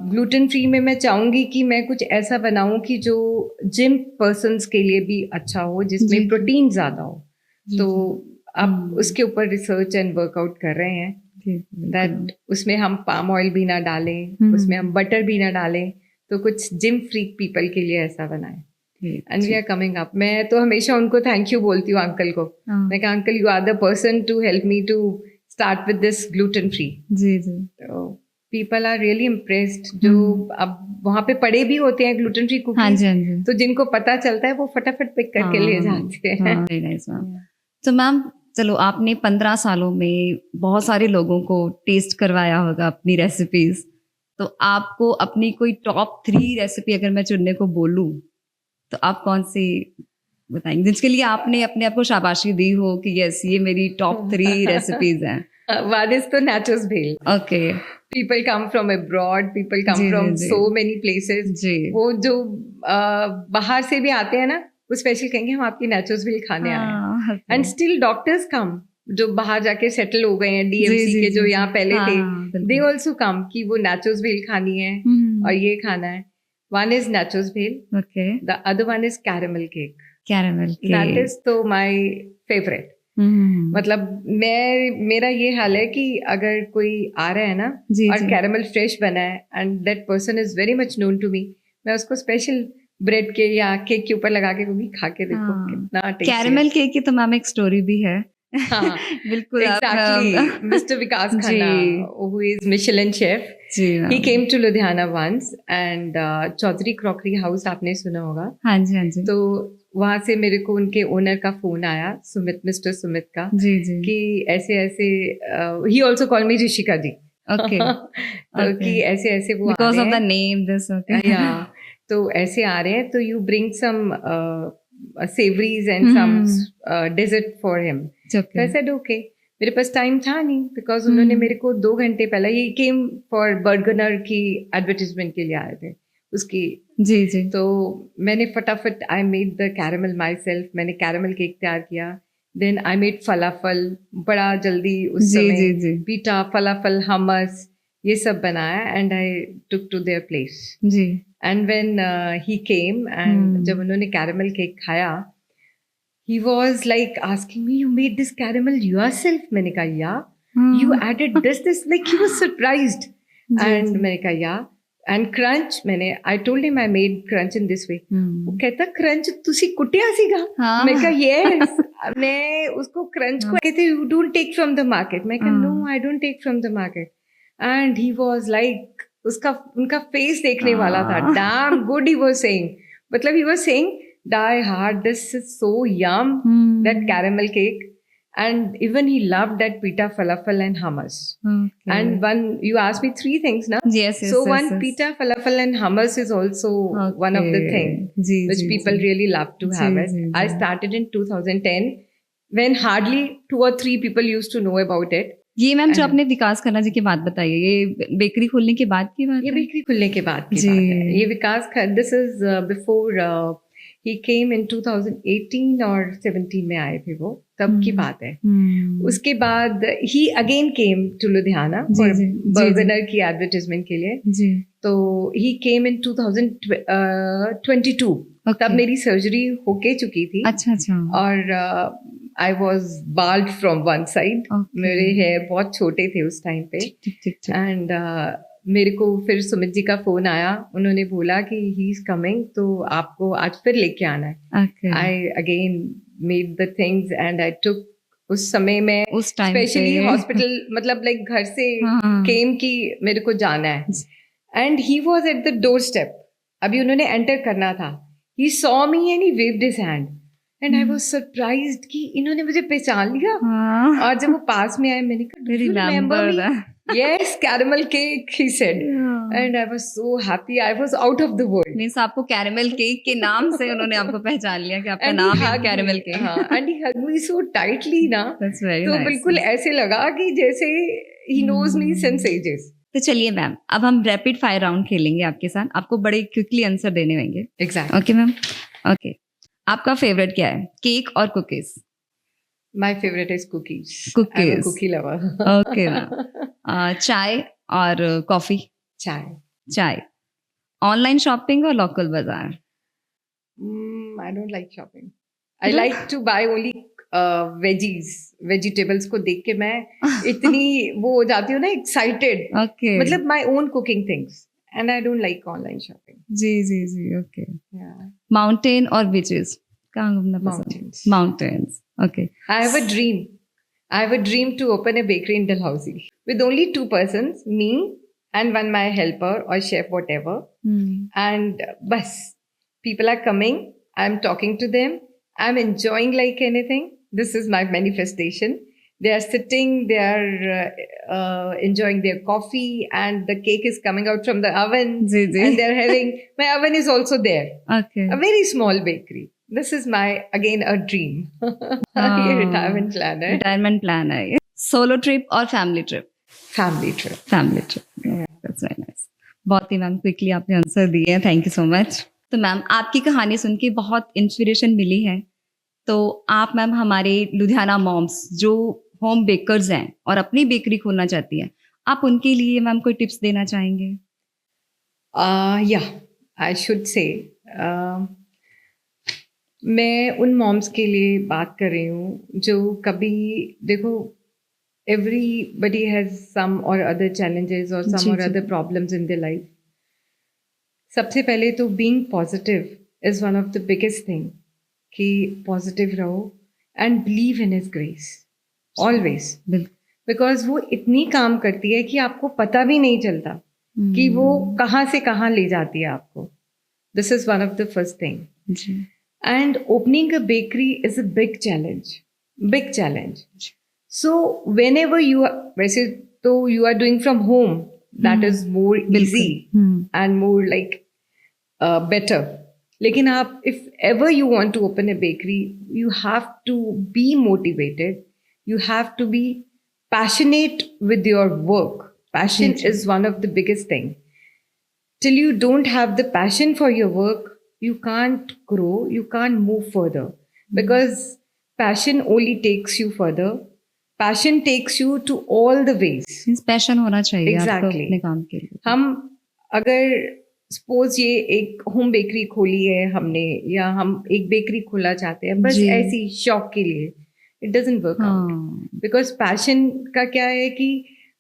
ग्लूटेन फ्री में मैं चाहूंगी कि मैं कुछ ऐसा बनाऊं कि जो जिम पर्सन्स के लिए भी अच्छा हो, जी, जिसमें जी। प्रोटीन ज्यादा हो। जी, तो अब हम्म। उसके ऊपर रिसर्च एंड वर्कआउट कर रहे हैं जी, दैट उसमें हम पाम ऑयल भी ना डालें, हम्म। उसमें हम बटर भी ना डालें, तो कुछ जिम फ्रीक पीपल के लिए ऐसा बनाएं। ठीक, and we are coming up. मैं तो हमेशा उनको थैंक यू बोलती हूँ अंकल को। हाँ, मैं कहा uncle you are the person to help me to start with this gluten free. जी जी तो पीपल आर रियली इम्प्रेस्ड, जो अब वहाँ पे पड़े भी होते हैं ग्लूटेन फ्री हाँ कुकीज, जी हाँ जी। तो जिनको पता चलता है वो फटाफट पिक करके ले जाते हैं। Very nice ma'am. तो मैम चलो आपने 15 सालों में बहुत सारे लोगों को टेस्ट करवाया होगा अपनी रेसिपीज, तो आपको अपनी कोई टॉप 3 रेसिपी अगर मैं चुनने को बोलूं तो आप कौन सी बताएंगे जिसके लिए आपने अपने आप को शाबाशी दी हो कि यस ये मेरी टॉप 3 रेसिपीज हैं? One is तो nachos bhel. Okay People come from abroad, people come जी, from जी, जी। so many places. जी वो जो बाहर से भी आते हैं ना, वो स्पेशल कहेंगे हम आपकी nachos bhel खाने आए हैं. हाँ, okay. And still doctors come, जो बाहर जाके सेटल हो गए हैं जी, DMC जी, के जो जी, यहाँ जी। पहले हाँ, थे, हाँ, बिल्कुल। they also come कि वो nachos bhel खानी है हम्म, और ये खाना है. One is nachos bhel, okay the other one is caramel cake. Caramel That cake is तो my favorite. मतलब मेरा ये हाल है कि अगर कोई आ रहा है ना जी, और जी। कैरेमल फ्रेश बना है and that person is very much known to me, मैं उसको स्पेशल ब्रेड के या केक के ऊपर लगा के कहूँगी खा के देखो कितना टेस्टी है. कैरेमल केक की तो मैम एक स्टोरी भी है हाँ, बिल्कुल exactly. Mr. Vikas ji. Khanna, who is Michelin chef, जी he मैम came to Ludhiana once and Chaudhary crockery house आपने सुना होगा. हाँ जी हाँ जी तो वहां से मेरे को उनके ओनर का फोन आया, सुमित, मिस्टर सुमित का, जी जी कि ऐसे ऐसे ही also call me Rishika ji. Okay तो कि ऐसे ऐसे वो आ बिकॉज रहे ऑफ द हैं, नेम दिस ओके या तो ऐसे आ रहे हैं, तो you bring some savouries and some dessert for him. तो ओके आई सेड ओके. मेरे पास टाइम था नहीं बिकॉज उन्होंने मेरे को 2 घंटे पहले, ही केम फॉर बर्गनर की एडवर्टीजमेंट के लिए आए थे उसकी. जी जी तो मैंने फटाफट I made the caramel my self, मैंने कैरेमल केक तैयार किया. देन आई मेड फलाफल, बड़ा जल्दी उस जी समय जी जी पीटा, फलाफल, हमस, ये सब बनाया and I took to their place. जी and when he came and जब उन्होंने कैरेमल केक खाया, he was like asking me, you made this caramel yourself? मैंने कहा yeah. You added this like he was surprised. And मैंने कहा yeah. And crunch, I told him I made crunch in this way. वो कहता crunch तुसी कुटिया सीगा? हाँ। मैं कहा yes. मैं उसको crunch को कहते you don't take from the market. मैं कहा no, I don't take from the market. And he was like, उनका face देखने वाला था. Damn good he was saying. मतलब he was saying, die hard, this is so yum, that caramel cake. And even he loved that pita, falafel and hummus. Okay. And one, you asked me 3 things now. Yes, yes, so yes, one yes. pita, falafel and hummus is also one of the Okay. things जी, which जी, people जी। really love to have it. जी, I जी। started in 2010 when hardly 2 or 3 people used to know about it. ये ma'am जो And- आपने विकास खन्ना जी की बात बताई है, ये बेकरी खोलने के बाद की बात ये है? बेकरी खुलने के बाद की जी। बात है. ये विकास दिस इज बिफोर ही केम इन 2018 और 17 में आए थे वो, तब की बात है. उसके बाद ही अगेन केम टू लुधियाना जी, फॉर जी, जी, बर्गनर की एडवर्टाइजमेंट के लिए. जी तो ही केम इन 2022. Okay. तब मेरी सर्जरी होके चुकी थी अच्छा अच्छा और I was bald from one side. Okay. मेरे हेयर बहुत छोटे थे उस टाइम पे. ठीक ठीक ठीक एंड मेरे को फिर सुमित जी का फोन आया, उन्होंने बोला कि ही इज कमिंग, तो आपको आज फिर लेके आना है. Okay I again made the things and I took. उस समय में उस टाइम स्पेशली हॉस्पिटल मतलब लाइक घर से हाँ। केम की मेरे को जाना है. And he was at the doorstep. अभी उन्होंने एंटर करना था. He saw me and he waved his hand and I was surprised कि इन्होंने मुझे पहचान लिया. हाँ और जब वो पास में आए, मैंने कहा "Do you remember me?" Yes, caramel cake, he said. And I was so happy. I was out of the world. Means आपको कैरेमल केक के नाम से उन्होंने आपको पहचान लिया कि आपका And नाम he है hugged कैरेमल me. केक. हाँ, and he hugged me so tightly ना. That's very तो nice. बिल्कुल ऐसे लगा कि जैसे he knows me since ages. तो चलिए मैम, अब हम रैपिड फायर राउंड खेलेंगे आपके साथ. आपको बड़े क्विकली आंसर देने होंगे. Exactly. Okay ma'am. ओके, आपका फेवरेट क्या है, केक और cookies? My favorite is cookies. Cookies. I'm a cookie lover. Okay ma'am. चाय और कॉफी? Chai. चाय. ऑनलाइन शॉपिंग और लोकल बाजार? I don't like shopping. I like to buy only veggies. Vegetables को देख के मैं इतनी वो हो जाती हूँ ना, excited. ओके मतलब my own cooking things. And I don't like online shopping. जी जी जी. ओके. Yeah. माउंटेन और बीचेस? कहाँ घूमना पसंद? Mountains. Mountains. Okay. I have a dream. I have a dream to open a bakery in Dalhousie with only 2 persons, me and one my helper or chef, whatever. And bus. People are coming. I'm talking to them. I'm enjoying like anything. This is my manifestation. They are sitting, they are enjoying their coffee, and the cake is coming out from the oven. जी जी. And they're having, my oven is also there. Okay. A very small bakery. This is my, again, a dream. ये retirement plan है. Retirement plan है ये. Solo trip और family trip? Family trip. Family trip. That's very nice. बहुत ही ma'am quickly आपने answer दिए हैं. Thank you so much. तो मैम आपकी कहानी सुन के बहुत इंस्पिरेशन मिली है. तो आप मैम हमारे लुधियाना मॉम्स जो होम बेकर्स हैं और अपनी बेकरी खोलना चाहती हैं, आप उनके लिए मैम कोई टिप्स देना चाहेंगे? या आई शुड से मैं उन मॉम्स के लिए बात कर रही हूँ जो कभी देखो everybody has some or other challenges or some ji, or ji. other problems in their life. सबसे पहले तो being positive is one of the biggest thing कि positive रहो and believe in his grace always बिल्कुल. because वो इतनी काम करती है कि आपको पता भी नहीं चलता कि वो कहाँ से कहाँ ले जाती है आपको. This is one of the first thing. Ji. And opening a bakery is a big challenge. So whenever you are, वैसे तो you are doing from home, that is more easy and more like better. लेकिन आप if ever you want to open a bakery, you have to be motivated. You have to be passionate with your work. Passion is one of the biggest thing. Till you don't have the passion for your work, you can't grow, you can't move further. Because passion only takes you further. Passion takes you to all the ways. Means passion होना चाहिए आपको Exactly. अपने काम के लिए. हम अगर suppose ये एक होम बेकरी खोली है हमने या हम एक बेकरी खोलना चाहते हैं बस जी. ऐसी शौक के लिए, इट डजंट वर्क आउट. हाँ. बिकॉज पैशन का क्या है कि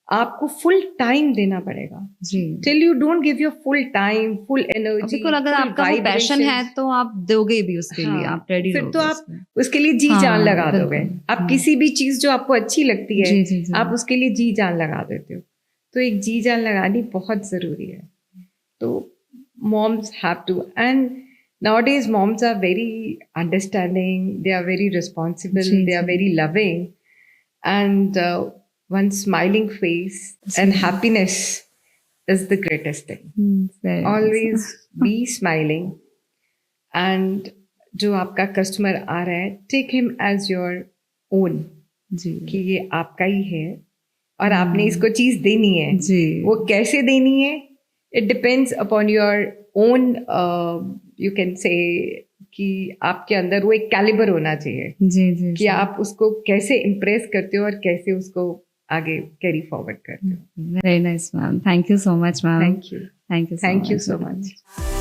आपको फुल टाइम देना पड़ेगा. जी. Till you don't give your full time, full energy, बिल्कुल. अगर आपका वो पैशन है तो आप दोगे भी उसके लिए. आप रेडी फिर रहोगे तो आप उसमें. उसके लिए जी हाँ, जान लगा बिल्कुल. दोगे. आप किसी भी चीज जो आपको अच्छी लगती है जी, जी, जी. आप उसके लिए जी जान लगा देते हो. तो एक जी जान लगानी बहुत जरूरी है. तो moms have to, and nowadays moms are very understanding, they are very responsible, ji, they are ji. very loving, and one smiling face and happiness is the greatest thing. Very nice. Always be smiling, and जो आपका customer आ रहा है take him as your own, जी. कि ये आपका ही है और आपने इसको चीज देनी है. जी. वो कैसे देनी है, it depends upon your own, you can say कि आपके अंदर वो एक कैलिबर होना चाहिए जी. जी. कि आप उसको कैसे इम्प्रेस करते हो और कैसे उसको आगे कैरी फॉरवर्ड करते हो. Very nice, ma'am. Thank you so much, ma'am. Thank you. Thank you so Thank you much, so ma'am. much.